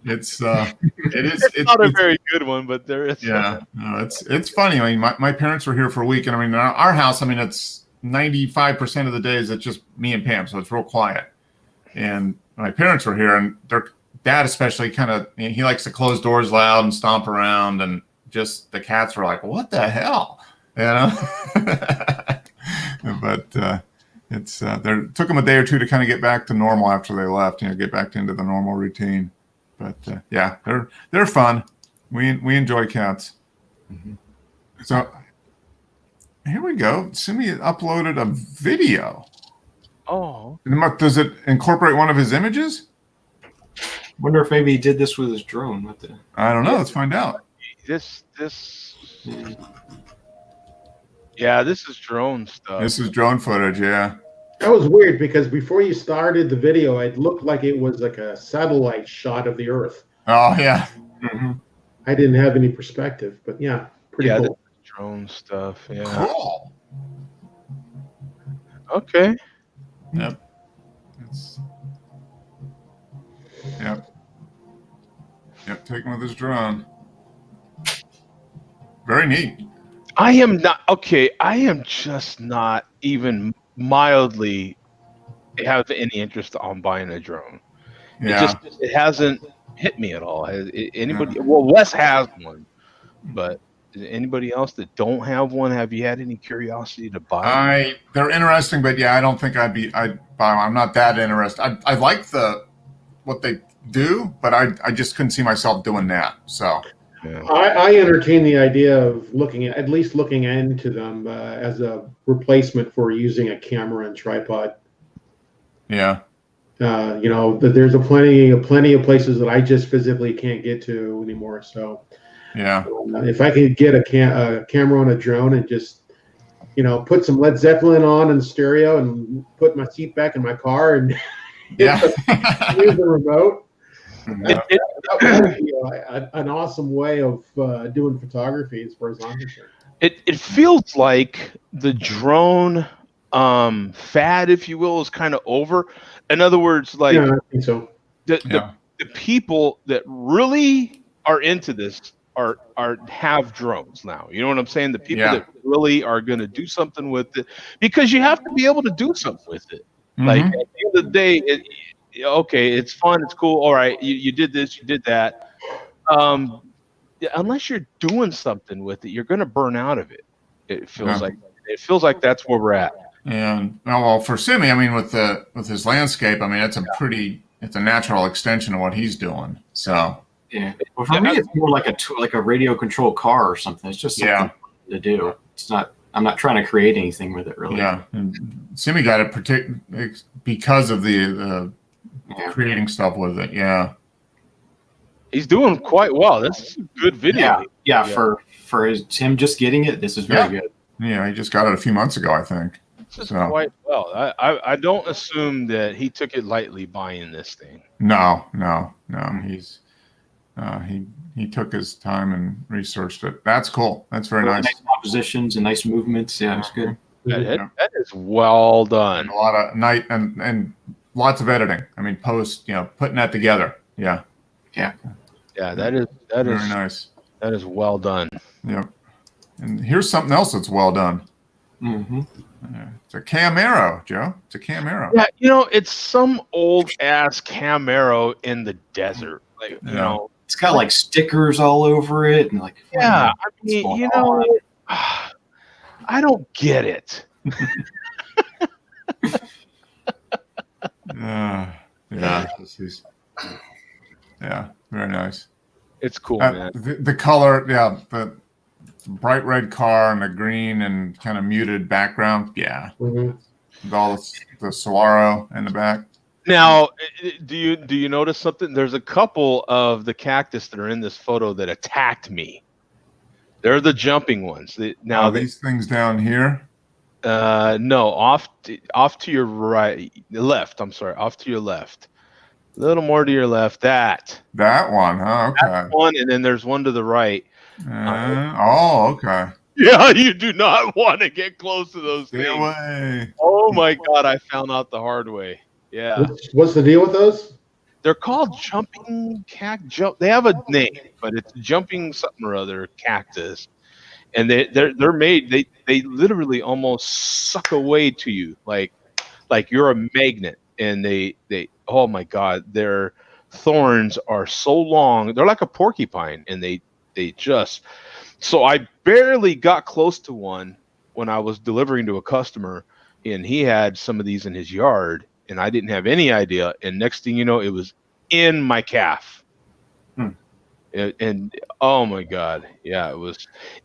It's It's not a very good one, but there is. Yeah, no, it's funny. I mean, my parents were here for a week, and I mean, our house. I mean, it's 95% of the days it's just me and Pam, so it's real quiet. And my parents were here, and their dad especially kind of he likes to close doors loud and stomp around, and just the cats were like, "What the hell," you know. But it's took them a day or two to kind of get back to normal after they left. Get back into the normal routine. But yeah, they're fun. We enjoy cats. Mm-hmm. So here we go. Simi uploaded a video. Oh. Does it incorporate one of his images? Wonder if maybe he did this with his drone. What the? I don't know. Let's find out. This. Yeah, this is drone stuff. This is drone footage. Yeah. That was weird because before you started the video, it looked like it was like a satellite shot of the Earth. Oh yeah. Mm-hmm. I didn't have any perspective, but yeah, pretty This cool. is drone stuff. Yeah. Cool. Okay. Yep. Yep. Taken with his drone. Very neat. I am not okay. I am just not even mildly have any interest on buying a drone. Yeah. It hasn't hit me at all. Anybody? Well, Wes has one, but anybody else that don't have one? Have you had any curiosity to buy one? They're interesting, but yeah, I don't think I'd buy them. I'm not that interested. I like what they do, but I just couldn't see myself doing that. So Yeah. I entertain the idea of looking into them as a replacement for using a camera and tripod. yeah. There's plenty of places that I just physically can't get to anymore. So Yeah. if I could get a camera on a drone and just put some Led Zeppelin on in stereo and put my seat back in my car and Yeah. use the remote. Yeah. That would be an awesome way of doing photography as far as I'm concerned. It feels like the drone fad, if you will, is kind of over. In other words, like Yeah, I think so. the people that really are into this have drones now. You know what I'm saying? The people that really are going to do something with it, because you have to be able to do something with it. Like at the end of the day, okay, it's fun, it's cool. All right, you did this, you did that. Unless you're doing something with it, you're going to burn out of it. It feels like that's where we're at. And well, for Simi, I mean, with his landscape, I mean, it's a natural extension of what he's doing. So Yeah. Well, for me, it's more like a radio controlled car or something. It's just something to do. It's not. I'm not trying to create anything with it, really. Yeah, and Simi got it because of the creating stuff with it. Yeah, He's doing quite well. This is a good video. Yeah. For him just getting it, this is very good. Yeah, he just got it a few months ago, I think. This is quite well. I don't assume that he took it lightly buying this thing. No. He's he took his time and researched it. That's cool. That's very nice. Nice compositions and nice movements. Yeah, it's good. That is well done. And a lot of night and lots of editing. I mean, putting that together. Yeah. Yeah, that is very nice. That is well done. Yep. And here's something else that's well done. Mm-hmm. It's a Camaro, Joe. It's a Camaro. Yeah, it's some old ass Camaro in the desert. Like, you know, it's got like stickers all over it, and like I mean, I don't get it. Yeah, very nice. It's cool, man. The color, the bright red car and the green and kind of muted background. Yeah. Mm-hmm. With all the saguaro in the back. Now, do you notice something? There's a couple of the cactus that are in this photo that attacked me. They're the jumping ones. Now these things down here. No, off to your left. I'm sorry, off to your left. A little more to your left. That one, huh? Okay. That one, and then there's one to the right. Okay. Yeah, you do not want to get close to those things. Away. Oh my God, I found out the hard way. Yeah. What's the deal with those? They're called jumping They have a name, but it's jumping something or other cactus, and they're made. They literally almost suck away to you like you're a magnet, and they oh my God, their thorns are so long. They're like a porcupine, and they just. So I barely got close to one when I was delivering to a customer, and he had some of these in his yard, and I didn't have any idea. And next thing you know, it was in my calf. And oh my God, yeah,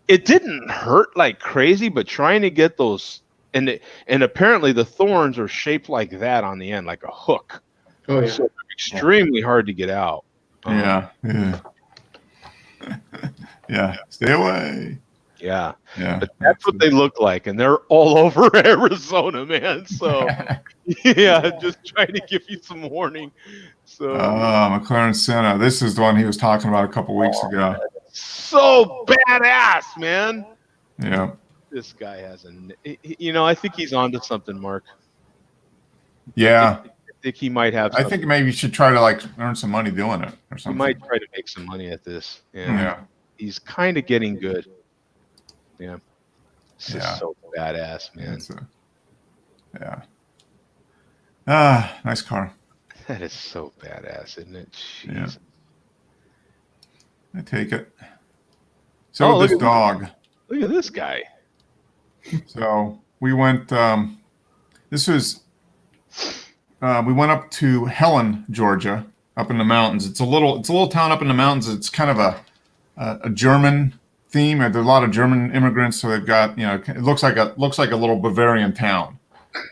it didn't hurt like crazy, but trying to get those, and apparently the thorns are shaped like that on the end, like a hook. Oh yeah. So they're extremely hard to get out. Yeah. Yeah. Stay away. Yeah. Yeah. But that's what they look like, and they're all over Arizona, man. So yeah, just trying to give you some warning. So McLaren Senna. This is the one he was talking about a couple weeks ago. So badass, man. Yeah. This guy has I think he's onto something, Mark. Yeah. I think he might have something. I think maybe you should try to earn some money doing it or something. He might try to make some money at this. Yeah. He's kind of getting good. Yeah. This is so badass, man. Nice car. That is so badass, isn't it? Jeez. Yeah. I take it. So this dog. Look at this guy. So we went. We went up to Helen, Georgia, up in the mountains. It's a little town up in the mountains. It's kind of a German theme. There are a lot of German immigrants, so they've got it looks like a little Bavarian town,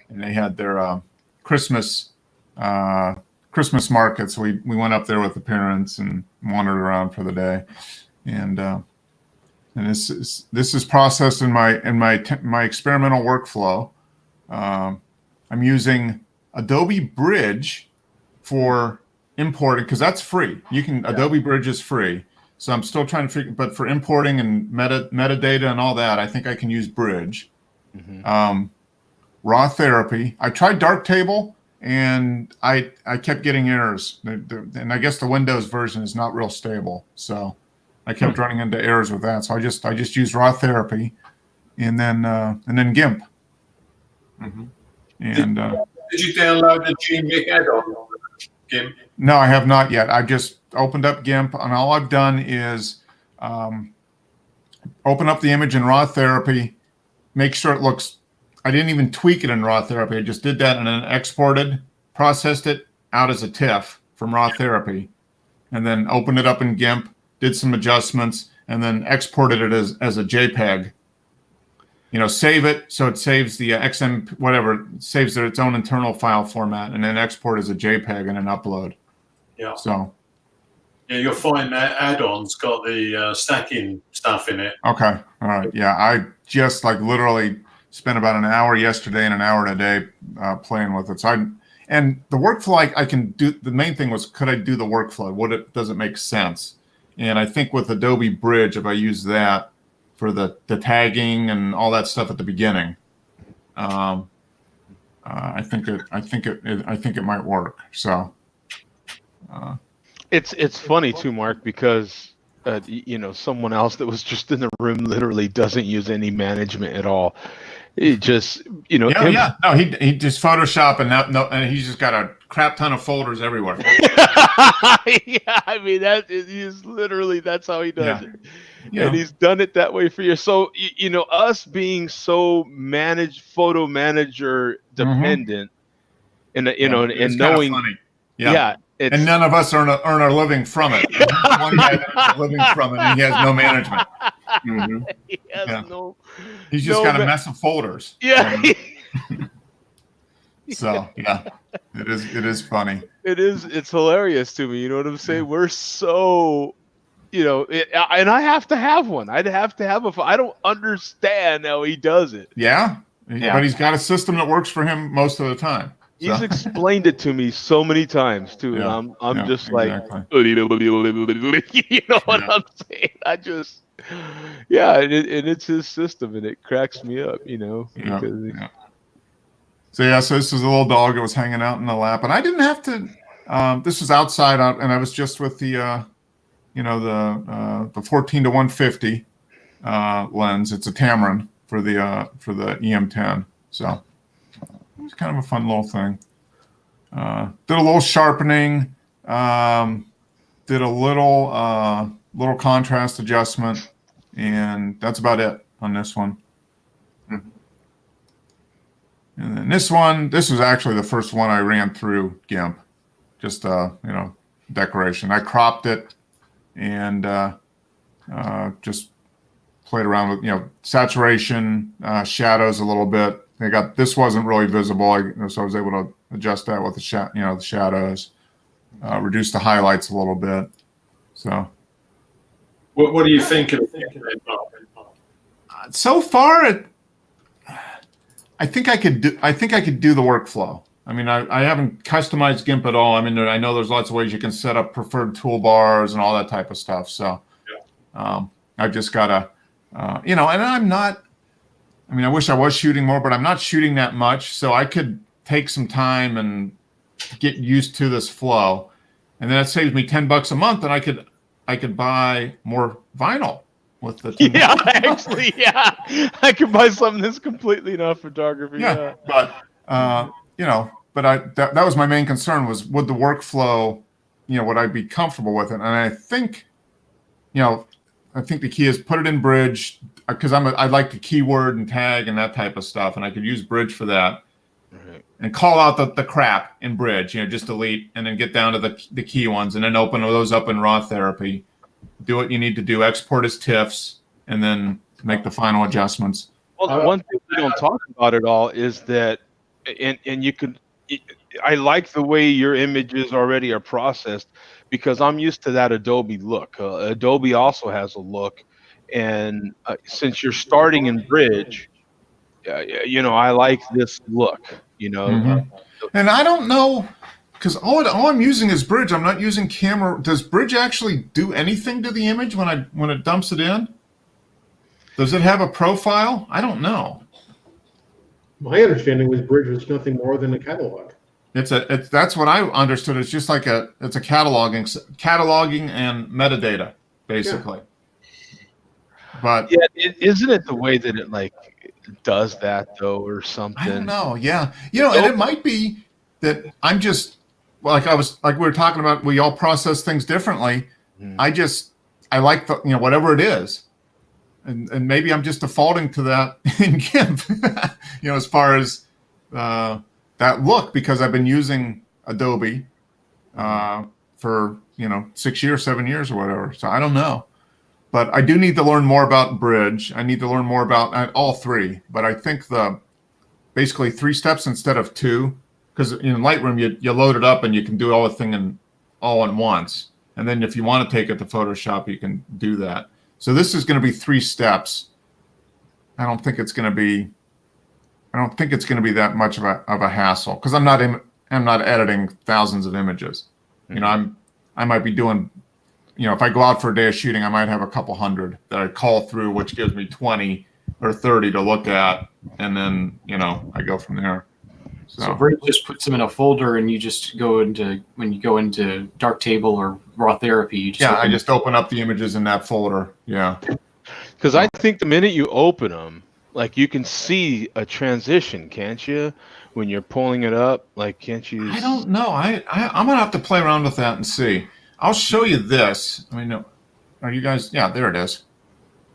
and they had their Christmas market. So we went up there with the parents and wandered around for the day, and this is processed in my experimental workflow. I'm using Adobe Bridge for importing because that's free. Adobe Bridge is free. So I'm still trying to figure, but for importing and metadata and all that, I think I can use Bridge. Mm-hmm. Raw Therapy. I tried Darktable and I kept getting errors. And I guess the Windows version is not real stable. So I kept running into errors with that. So I just used Raw Therapy and then GIMP. Mm-hmm. And did you download the GMIC add-on, GIMP? No, I have not yet. I've just opened up GIMP, and all I've done is open up the image in Raw Therapy, make sure it looks. I didn't even tweak it in Raw Therapy. I just did that and then processed it out as a TIFF from Raw Therapy, and then opened it up in GIMP, did some adjustments, and then exported it as a JPEG. Save it so it saves the XM whatever, saves its own internal file format, and then export as a JPEG and then upload. Yeah. So. Yeah, you'll find that add-on's got the stacking stuff in it. Okay. All right. Yeah, I just literally spent about an hour yesterday and an hour today playing with it. And the workflow I can do. The main thing was, could I do the workflow? Does it make sense? And I think with Adobe Bridge, if I use that for the tagging and all that stuff at the beginning, I think it might work. So. It's funny too, Mark, because someone else that was just in the room literally doesn't use any management at all. It just No, he just Photoshop and he's just got a crap ton of folders everywhere. Yeah, I mean that's how he does it. Yeah. And he's done it that way for years. So us being so photo manager dependent, and knowing, funny. And none of us earn a living from it. One guy that earns a living from it, and he has no management. Mm-hmm. He has He's just got a mess of folders. Yeah. So it is funny. It's hilarious to me. You know what I'm saying? We're so, and I have to have one. I'd have to have I don't understand how he does it. Yeah. But he's got a system that works for him most of the time. So. He's explained it to me so many times too, and I'm just exactly. you know what I'm saying? And it's his system, and it cracks me up, So this was a little dog that was hanging out in the lap, and I didn't have to. This was outside, and I was just with the 14 to 150 lens. It's a Tamron for the EM10. So. It's kind of a fun little thing. Did a little sharpening. Did a little contrast adjustment, and that's about it on this one. And then this was actually the first one I ran through GIMP. Just decoration. I cropped it and just played around with saturation, shadows a little bit. This wasn't really visible, so I was able to adjust that with the shadows, reduce the highlights a little bit. So, what do you think of it? So far, I think I could do the workflow. I mean, I haven't customized GIMP at all. I mean, I know there's lots of ways you can set up preferred toolbars and all that type of stuff. So, I've just got to, and I'm not. I mean, I wish I was shooting more, but I'm not shooting that much. So I could take some time and get used to this flow. And then it saves me $10 a month, and I could buy more vinyl with the actually, I could buy something that's completely not photography. But that was my main concern, was would the workflow, would I be comfortable with it? And I think the key is put it in Bridge, because I like the keyword and tag and that type of stuff, and I could use Bridge for that. Right. And call out the crap in Bridge, just delete, and then get down to the key ones, and then open those up in Raw Therapy. Do what you need to do, export as TIFFs, and then make the final adjustments. Well, one thing we don't talk about at all is that, and you could, I like the way your images already are processed, because I'm used to that Adobe look. Adobe also has a look, and since you're starting in Bridge, I like this look. Mm-hmm. And I don't know, because all I'm using is Bridge. I'm not using camera. Does Bridge actually do anything to the image when it dumps it in? Does it have a profile? I don't know. My understanding was Bridge was nothing more than a catalog. That's what I understood. It's just like it's a cataloging and metadata, basically. Yeah. But isn't it the way that it does that though, or something? I don't know. Yeah, and it might be that I'm just we were talking about. We all process things differently. I like whatever it is, and maybe I'm just defaulting to that in GIMP. As far as that look, because I've been using Adobe for 6 years, 7 years or whatever. So I don't know. But I do need to learn more about Bridge. I need to learn more about all three. But I think basically 3 steps instead of 2, because in Lightroom you load it up and you can do all the thing all at once. And then if you want to take it to Photoshop, you can do that. So this is going to be 3 steps. I don't think it's going to be that much of a hassle, because I'm not editing thousands of images. Mm-hmm. I might be doing, if I go out for a day of shooting, I might have a couple hundred that I call through, which gives me 20 or 30 to look at, and then I go from there. So Bridge just puts them in a folder, and you just when you go into Darktable or Raw Therapy, you just I just open up the images in that folder. Yeah. Because I think the minute you open them, like, you can see a transition, can't you? When you're pulling it up, like, can't you? I don't know. I'm gonna have to play around with that and see. I'll show you this. Are you guys? Yeah, there it is.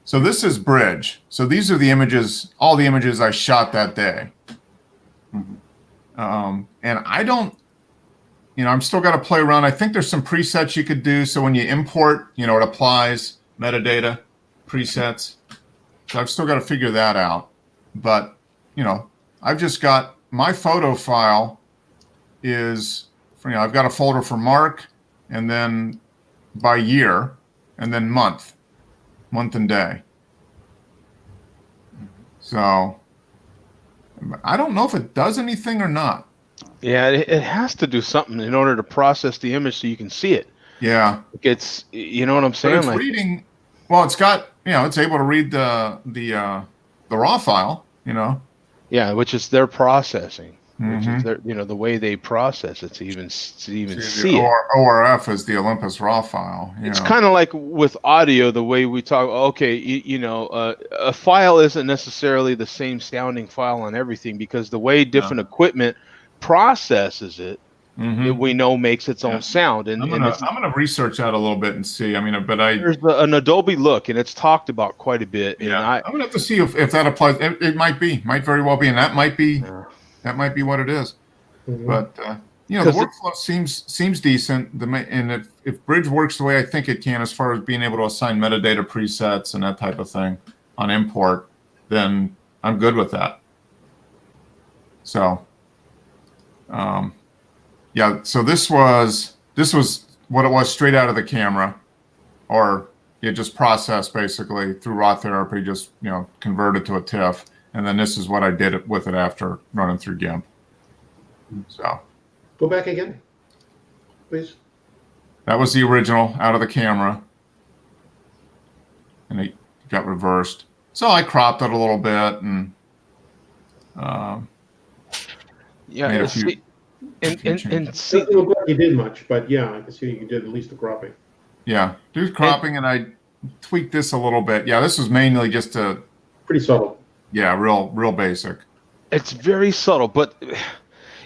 So this is Bridge. So these are the images, all the images I shot that day. And I don't, I'm still got to play around. I think there's some presets you could do. So when you import, it applies metadata presets. So I've still got to figure that out. But, I've just got my photo file is, I've got a folder for mark, and then by year, and then month and day. So I don't know if it does anything or not. Yeah, it has to do something in order to process the image so you can see it. Yeah. It's, you know what I'm saying? But it's reading. Well, it's got, it's able to read the raw file. Yeah, which is their processing. Which is Mm-hmm. their, the way they process it to even see it. ORF is the Olympus raw file. It's kind of like with audio, the way we talk. Okay, a file isn't necessarily the same sounding file on everything, because the way different equipment processes it, we know makes its own sound. And I'm gonna research that a little bit and see. There's an Adobe Look, and it's talked about quite a bit. Yeah, and I'm gonna have to see if that applies. It might very well be, and that might be. That might be what it is. But the workflow seems decent. And if Bridge works the way I think it can, as far as being able to assign metadata presets and that type of thing on import, then I'm good with that. So, So this was what it was straight out of the camera, or it just processed basically through Raw Therapy, just converted to a TIFF. And then this is what I did with it after running through GIMP. So Go back again, please. that was the original out of the camera. And it got reversed. So I cropped it a little bit and made a few changes. Doesn't look like you did much, but yeah, I can see you did at least the cropping. Yeah, do cropping, and I tweaked this a little bit. Yeah, this was mainly just Pretty subtle. Yeah, real basic. it's very subtle, but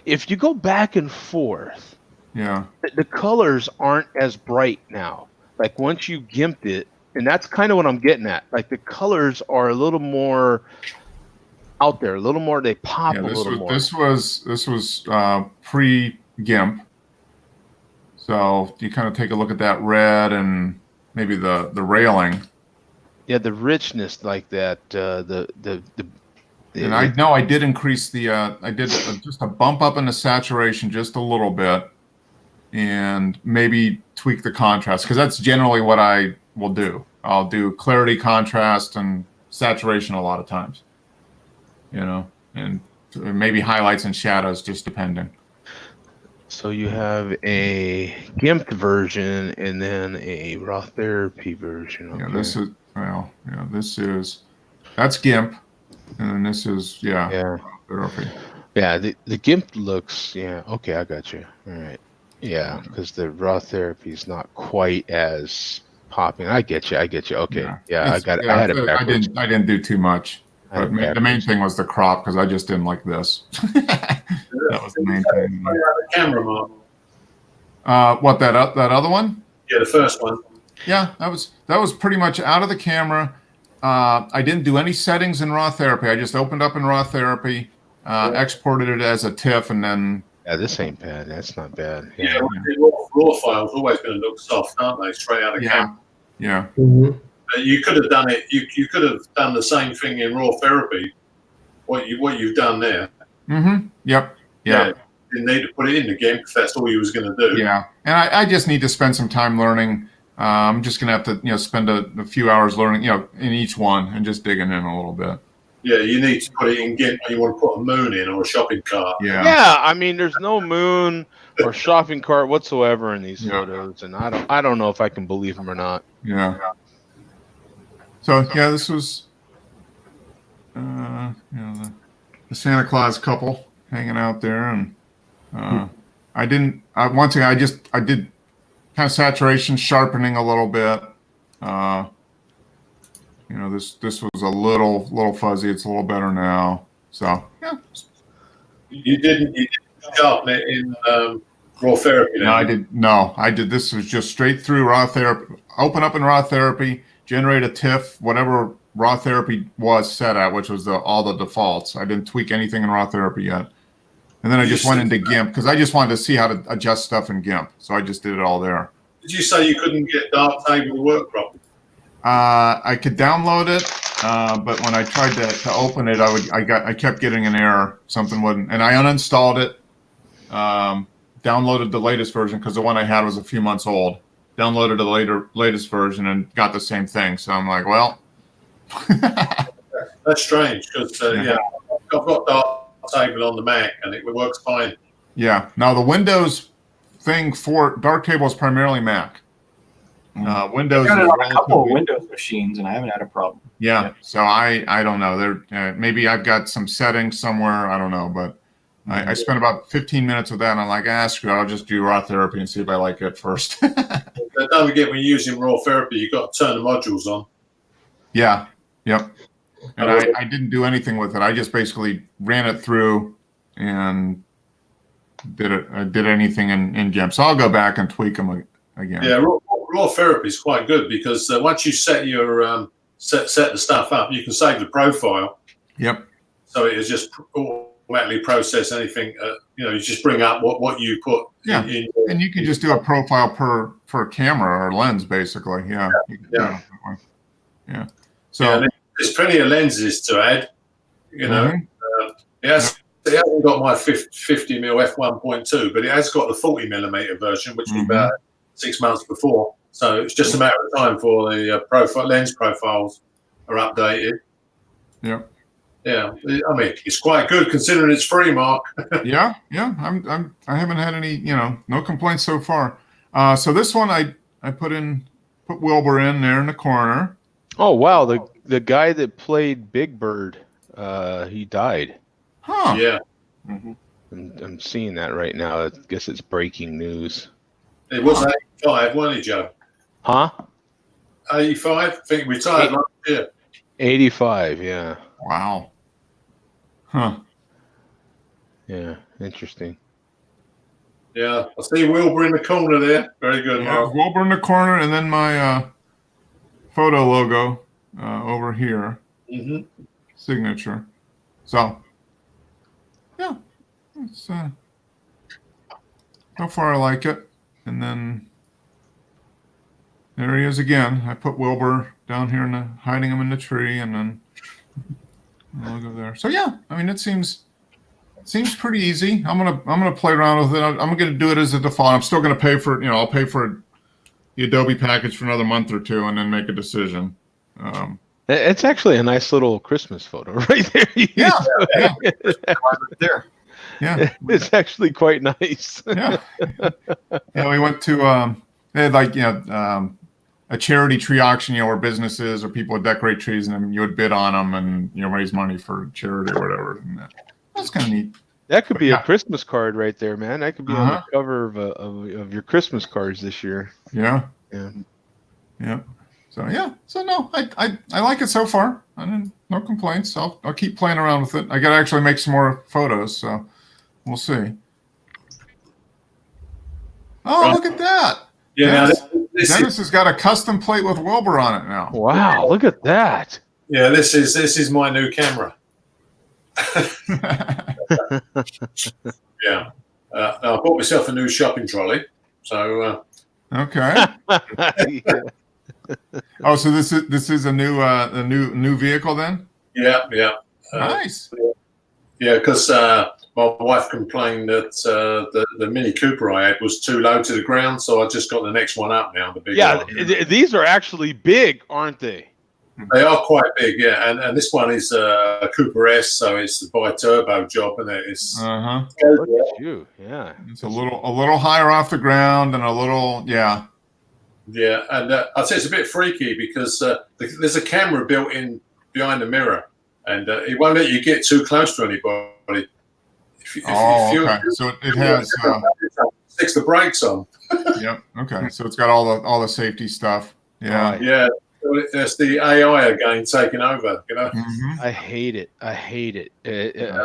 if you go back and forth, Yeah. the colors aren't as bright now. Like, once you gimped it, and that's kind of what I'm getting at. Like, the colors are a little more out there, a little more. They pop Yeah, a little more. This was pre-GIMP. So you kind of take a look at that red and maybe the railing. Yeah, the richness like that. And I know I did increase I did just a bump up in the saturation just a little bit, and maybe tweak the contrast, because that's generally what I will do. I'll do clarity, contrast, and saturation a lot of times. And maybe highlights and shadows, just depending. So you have a GIMP version and then a Raw Therapy version. Okay. Yeah, that's GIMP, and then this is Yeah. Therapy. Yeah, the GIMP looks, okay, I got you. All right. Yeah, because the Raw Therapy is not quite as popping. I get you. Okay. Yeah, I got it. I had it backwards. I didn't do too much. But the main thing was the crop, because I just didn't like this. That was the main thing. The camera, Mark. What, that other one? Yeah, the first one. Yeah, that was pretty much out of the camera. I didn't do any settings in Raw Therapy. I just opened up in Raw Therapy, exported it as a TIFF, and then Yeah, this ain't bad. That's not bad. Yeah, Yeah. raw files always going to look soft, aren't they? Straight out of camera. Yeah. You could have done it. You could have done the same thing in raw therapy. What you've done there. Mm-hmm. Yep. Yeah. You didn't need to put it in the GIMP if that's all you was going to do. Yeah. And I just need to spend some time learning. I'm just going to have to, spend a few hours learning, in each one and just digging in a little bit. Yeah, you need to put it in GIMP when you want to put a moon in or a shopping cart. Yeah. Yeah, I mean, there's no moon or shopping cart whatsoever in these photos, and I don't know if I can believe them or not. Yeah. So this was, the Santa Claus couple hanging out there, and I did kind of saturation sharpening a little bit. This was a little fuzzy. It's a little better now. So yeah. You didn't sharpen it in raw therapy. No, I did. This was just straight through raw therapy. Open up in raw therapy, generate a TIFF, whatever raw therapy was set at, which was all the defaults. I didn't tweak anything in raw therapy yet. And then I just went into GIMP because I just wanted to see how to adjust stuff in GIMP. So I just did it all there. Did you say you couldn't get Darktable to work properly? I could download it, but when I tried to open it, I kept getting an error. Something wouldn't, and I uninstalled it. Downloaded the latest version because the one I had was a few months old. Downloaded the latest version and got the same thing. So I'm like, well, that's strange because I've got Darktable on the Mac and it works fine. Yeah. Now the Windows thing for Darktable is primarily Mac. Windows. I've got it on a couple of Windows machines, and I haven't had a problem. Yeah. So I don't know. Maybe I've got some settings somewhere. I don't know, but I spent about 15 minutes with that, and I'm like, screw it. I'll just do raw therapy and see if I like it first. But don't forget, when you're using raw therapy, you've got to turn the modules on. Yeah. Yep. And I didn't do anything with it. I just basically ran it through and did anything in GIMP. So I'll go back and tweak them again. Yeah, raw therapy is quite good because once you set your set the stuff up, you can save the profile. Yep. So it is just automatically process anything. You just bring up what you put. Yeah. And you can just do a profile per camera or lens, basically. Yeah. Yeah. So there's plenty of lenses to add. It hasn't got my 50mm f1.2, but it has got the 40mm version, which was about 6 months before. So it's just a matter of time for the lens profiles are updated. Yeah. Yeah. I mean, it's quite good considering it's free, Mark. Yeah. I haven't had any, no complaints so far. So this one I put Wilbur in there in the corner. Oh wow, the guy that played Big Bird, he died. Huh. Yeah. I'm seeing that right now. I guess it's breaking news. It was 85, wasn't it, Joe? Huh? 85? I think retired last year. 85, yeah. Wow. Huh. Yeah, interesting. Yeah, I see Wilbur in the corner there. Very good, Mark. Wilbur in the corner, and then my photo logo over here. Signature. So, yeah. It's, so far I like it. And then there he is again. I put Wilbur down here hiding him in the tree, and then the logo there. So yeah, I mean it seems pretty easy. I'm gonna play around with it. I'm gonna do it as a default. I'm still gonna pay for it. I'll pay for the Adobe package for another month or two, and then make a decision. It's actually a nice little Christmas photo right there. Yeah. There. Yeah. It's actually quite nice. Yeah. We went to they had a charity tree auction, where businesses or people would decorate trees and then you would bid on them and raise money for charity or whatever. And that's kind of neat. That could be a Christmas card right there, man. That could be on the cover of your Christmas cards this year. Yeah. Yeah. Yeah. So no, I like it so far. No complaints. I'll keep playing around with it. I got to actually make some more photos, so we'll see. Oh, look at that! Yeah, Dennis has got a custom plate with Wilbur on it now. Wow, look at that! Yeah, this is my new camera. Yeah, Now I bought myself a new shopping trolley. So Okay. Yeah. Oh, so this is a new vehicle then? yeah. Nice. Yeah, because my wife complained that the Mini Cooper I had was too low to the ground, so I just got the next one up now. The big Yeah, one. these are actually big, aren't they? They are quite big, yeah. And this one is a Cooper S, so it's the bi-turbo job, and it's Uh-huh. Look at you. Yeah. It's a little higher off the ground and a little, yeah. yeah. And I'd say it's a bit freaky because there's a camera built in behind the mirror, and it won't let you get too close to anybody. Okay. So it has, sticks the brakes on. yep. Okay. So it's got all the safety stuff. Yeah. Right. Yeah, that's the AI again taking over. You know. Mhm. I hate it. I hate it.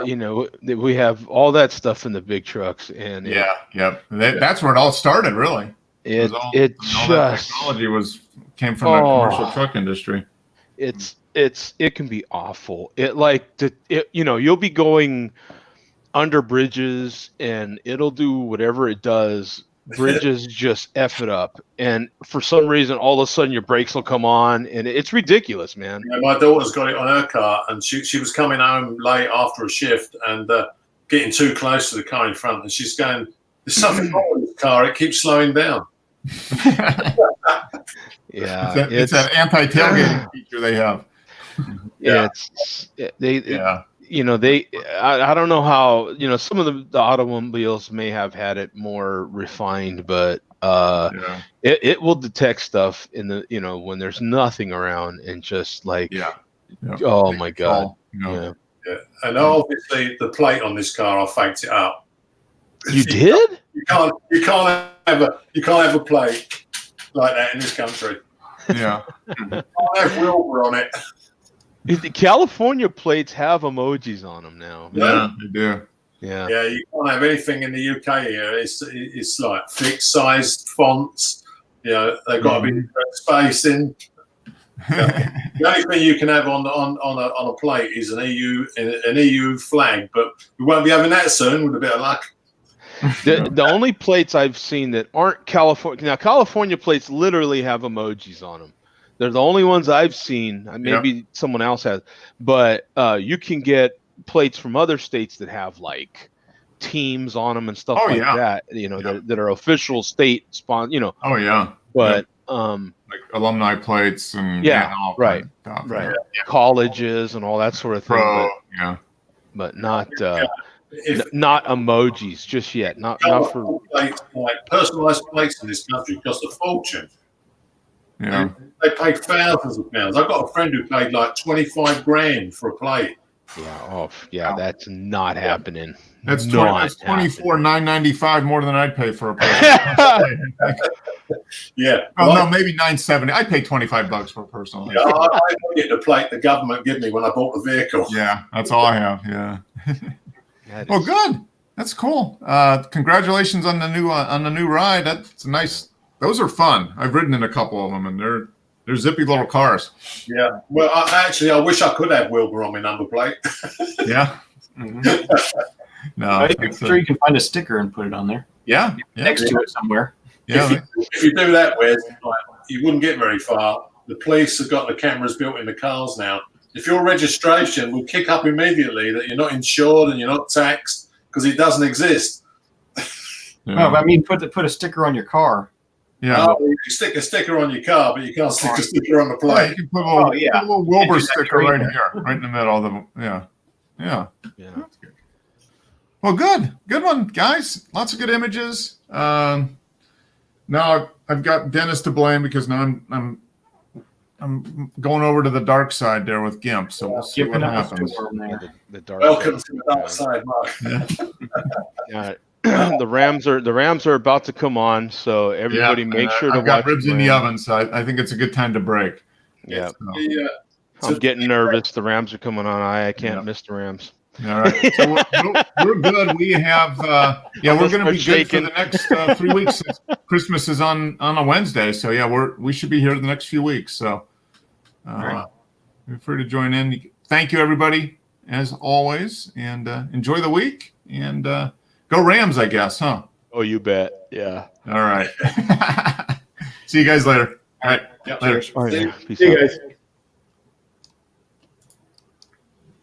You know, we have all that stuff in the big trucks, and Yeah. Yep. That's where it all started, really. it all it that just technology came from the commercial truck industry. it can be awful. You know, you'll be going under bridges and it'll do whatever it does. Bridges just F it up. And for some reason, all of a sudden your brakes will come on and it's ridiculous, man. Yeah, my daughter's got it on her car, and she was coming home late after a shift and getting too close to the car in front, and she's going, "There's something wrong with this car. It keeps slowing down." Yeah. It's that anti-tailgating feature they have. Yeah. Yeah. You know, I don't know how, you know, some of the automobiles may have had it more refined, but Yeah. it will detect stuff in the, you know, when there's nothing around and just like, Yeah. Yep. oh my God. You know. Yeah. Yeah. And obviously, the plate on this car, I faked it up. You did? You can't have a plate like that in this country. Yeah. You can't have Wilbur on it. The California plates have emojis on them now. Yeah. They do. Yeah. Yeah, you can't have anything in the UK here. It's like fixed sized fonts. You know, they've got to be spacing. The only thing you can have on a plate is an EU flag, but we won't be having that soon with a bit of luck. The only plates I've seen that aren't California. Now, California plates literally have emojis on them. They're the only ones I've seen. Maybe someone else has, but you can get plates from other states that have like teams on them and stuff that. You know, that are official state sponsor. You know. Oh yeah. But like alumni plates and all right, kind of stuff. right, colleges and all that sort of thing. Pro, yeah. But not not emojis just yet. Not for plates, like personalized plates in this country cost a fortune. Yeah. They pay thousands of pounds. I've got a friend who paid like 25 grand for a plate. that's not happening. That's not $24,995 more than I'd pay for a personal. Yeah. Oh no, maybe $970. I'd pay $25 for a personal. Yeah, I get the plate the government gave me when I bought the vehicle. Yeah, that's all I have. Yeah. Well, good. That's cool. Congratulations on the new ride. That's nice. Those are fun. I've ridden in a couple of them, and they're zippy little cars. Yeah. Well, I wish I could have Wilbur on my number plate. Yeah. No. I'm sure you can find a sticker and put it on there. Yeah. Next to it somewhere. Yeah. If you do that, Wes, you wouldn't get very far. The police have got the cameras built in the cars now. If your registration will kick up immediately that you're not insured and you're not taxed because it doesn't exist. Yeah. No, I mean, put a sticker on your car. Yeah. Oh, you can stick a sticker on your car, but you can't stick a sticker on the Yeah, plate. you can put a little Wilbur sticker right there. here, right in the middle of the. Yeah. Yeah. That's good. Well, good one, guys. Lots of good images. Now I've got Dennis to blame because now I'm going over to the dark side there with GIMP. So we'll see what happens. The dark Welcome side. to the dark side, Mark. Yeah. The Rams are about to come on, so everybody make sure to I've got watch ribs in the oven, so I think it's a good time to break. Yeah. So, I'm getting nervous. The Rams are coming on. I can't miss the Rams. all right. So we're good. We have we're going to be good for the next 3 weeks. Since Christmas is on a Wednesday, so we should be here the next few weeks. So feel free to join in. Thank you, everybody, as always, and enjoy the week. And go Go Rams, I guess, huh? Oh, you bet. Yeah. All right. See you guys later. All right. Yep. Later. All right. Peace See you out. guys.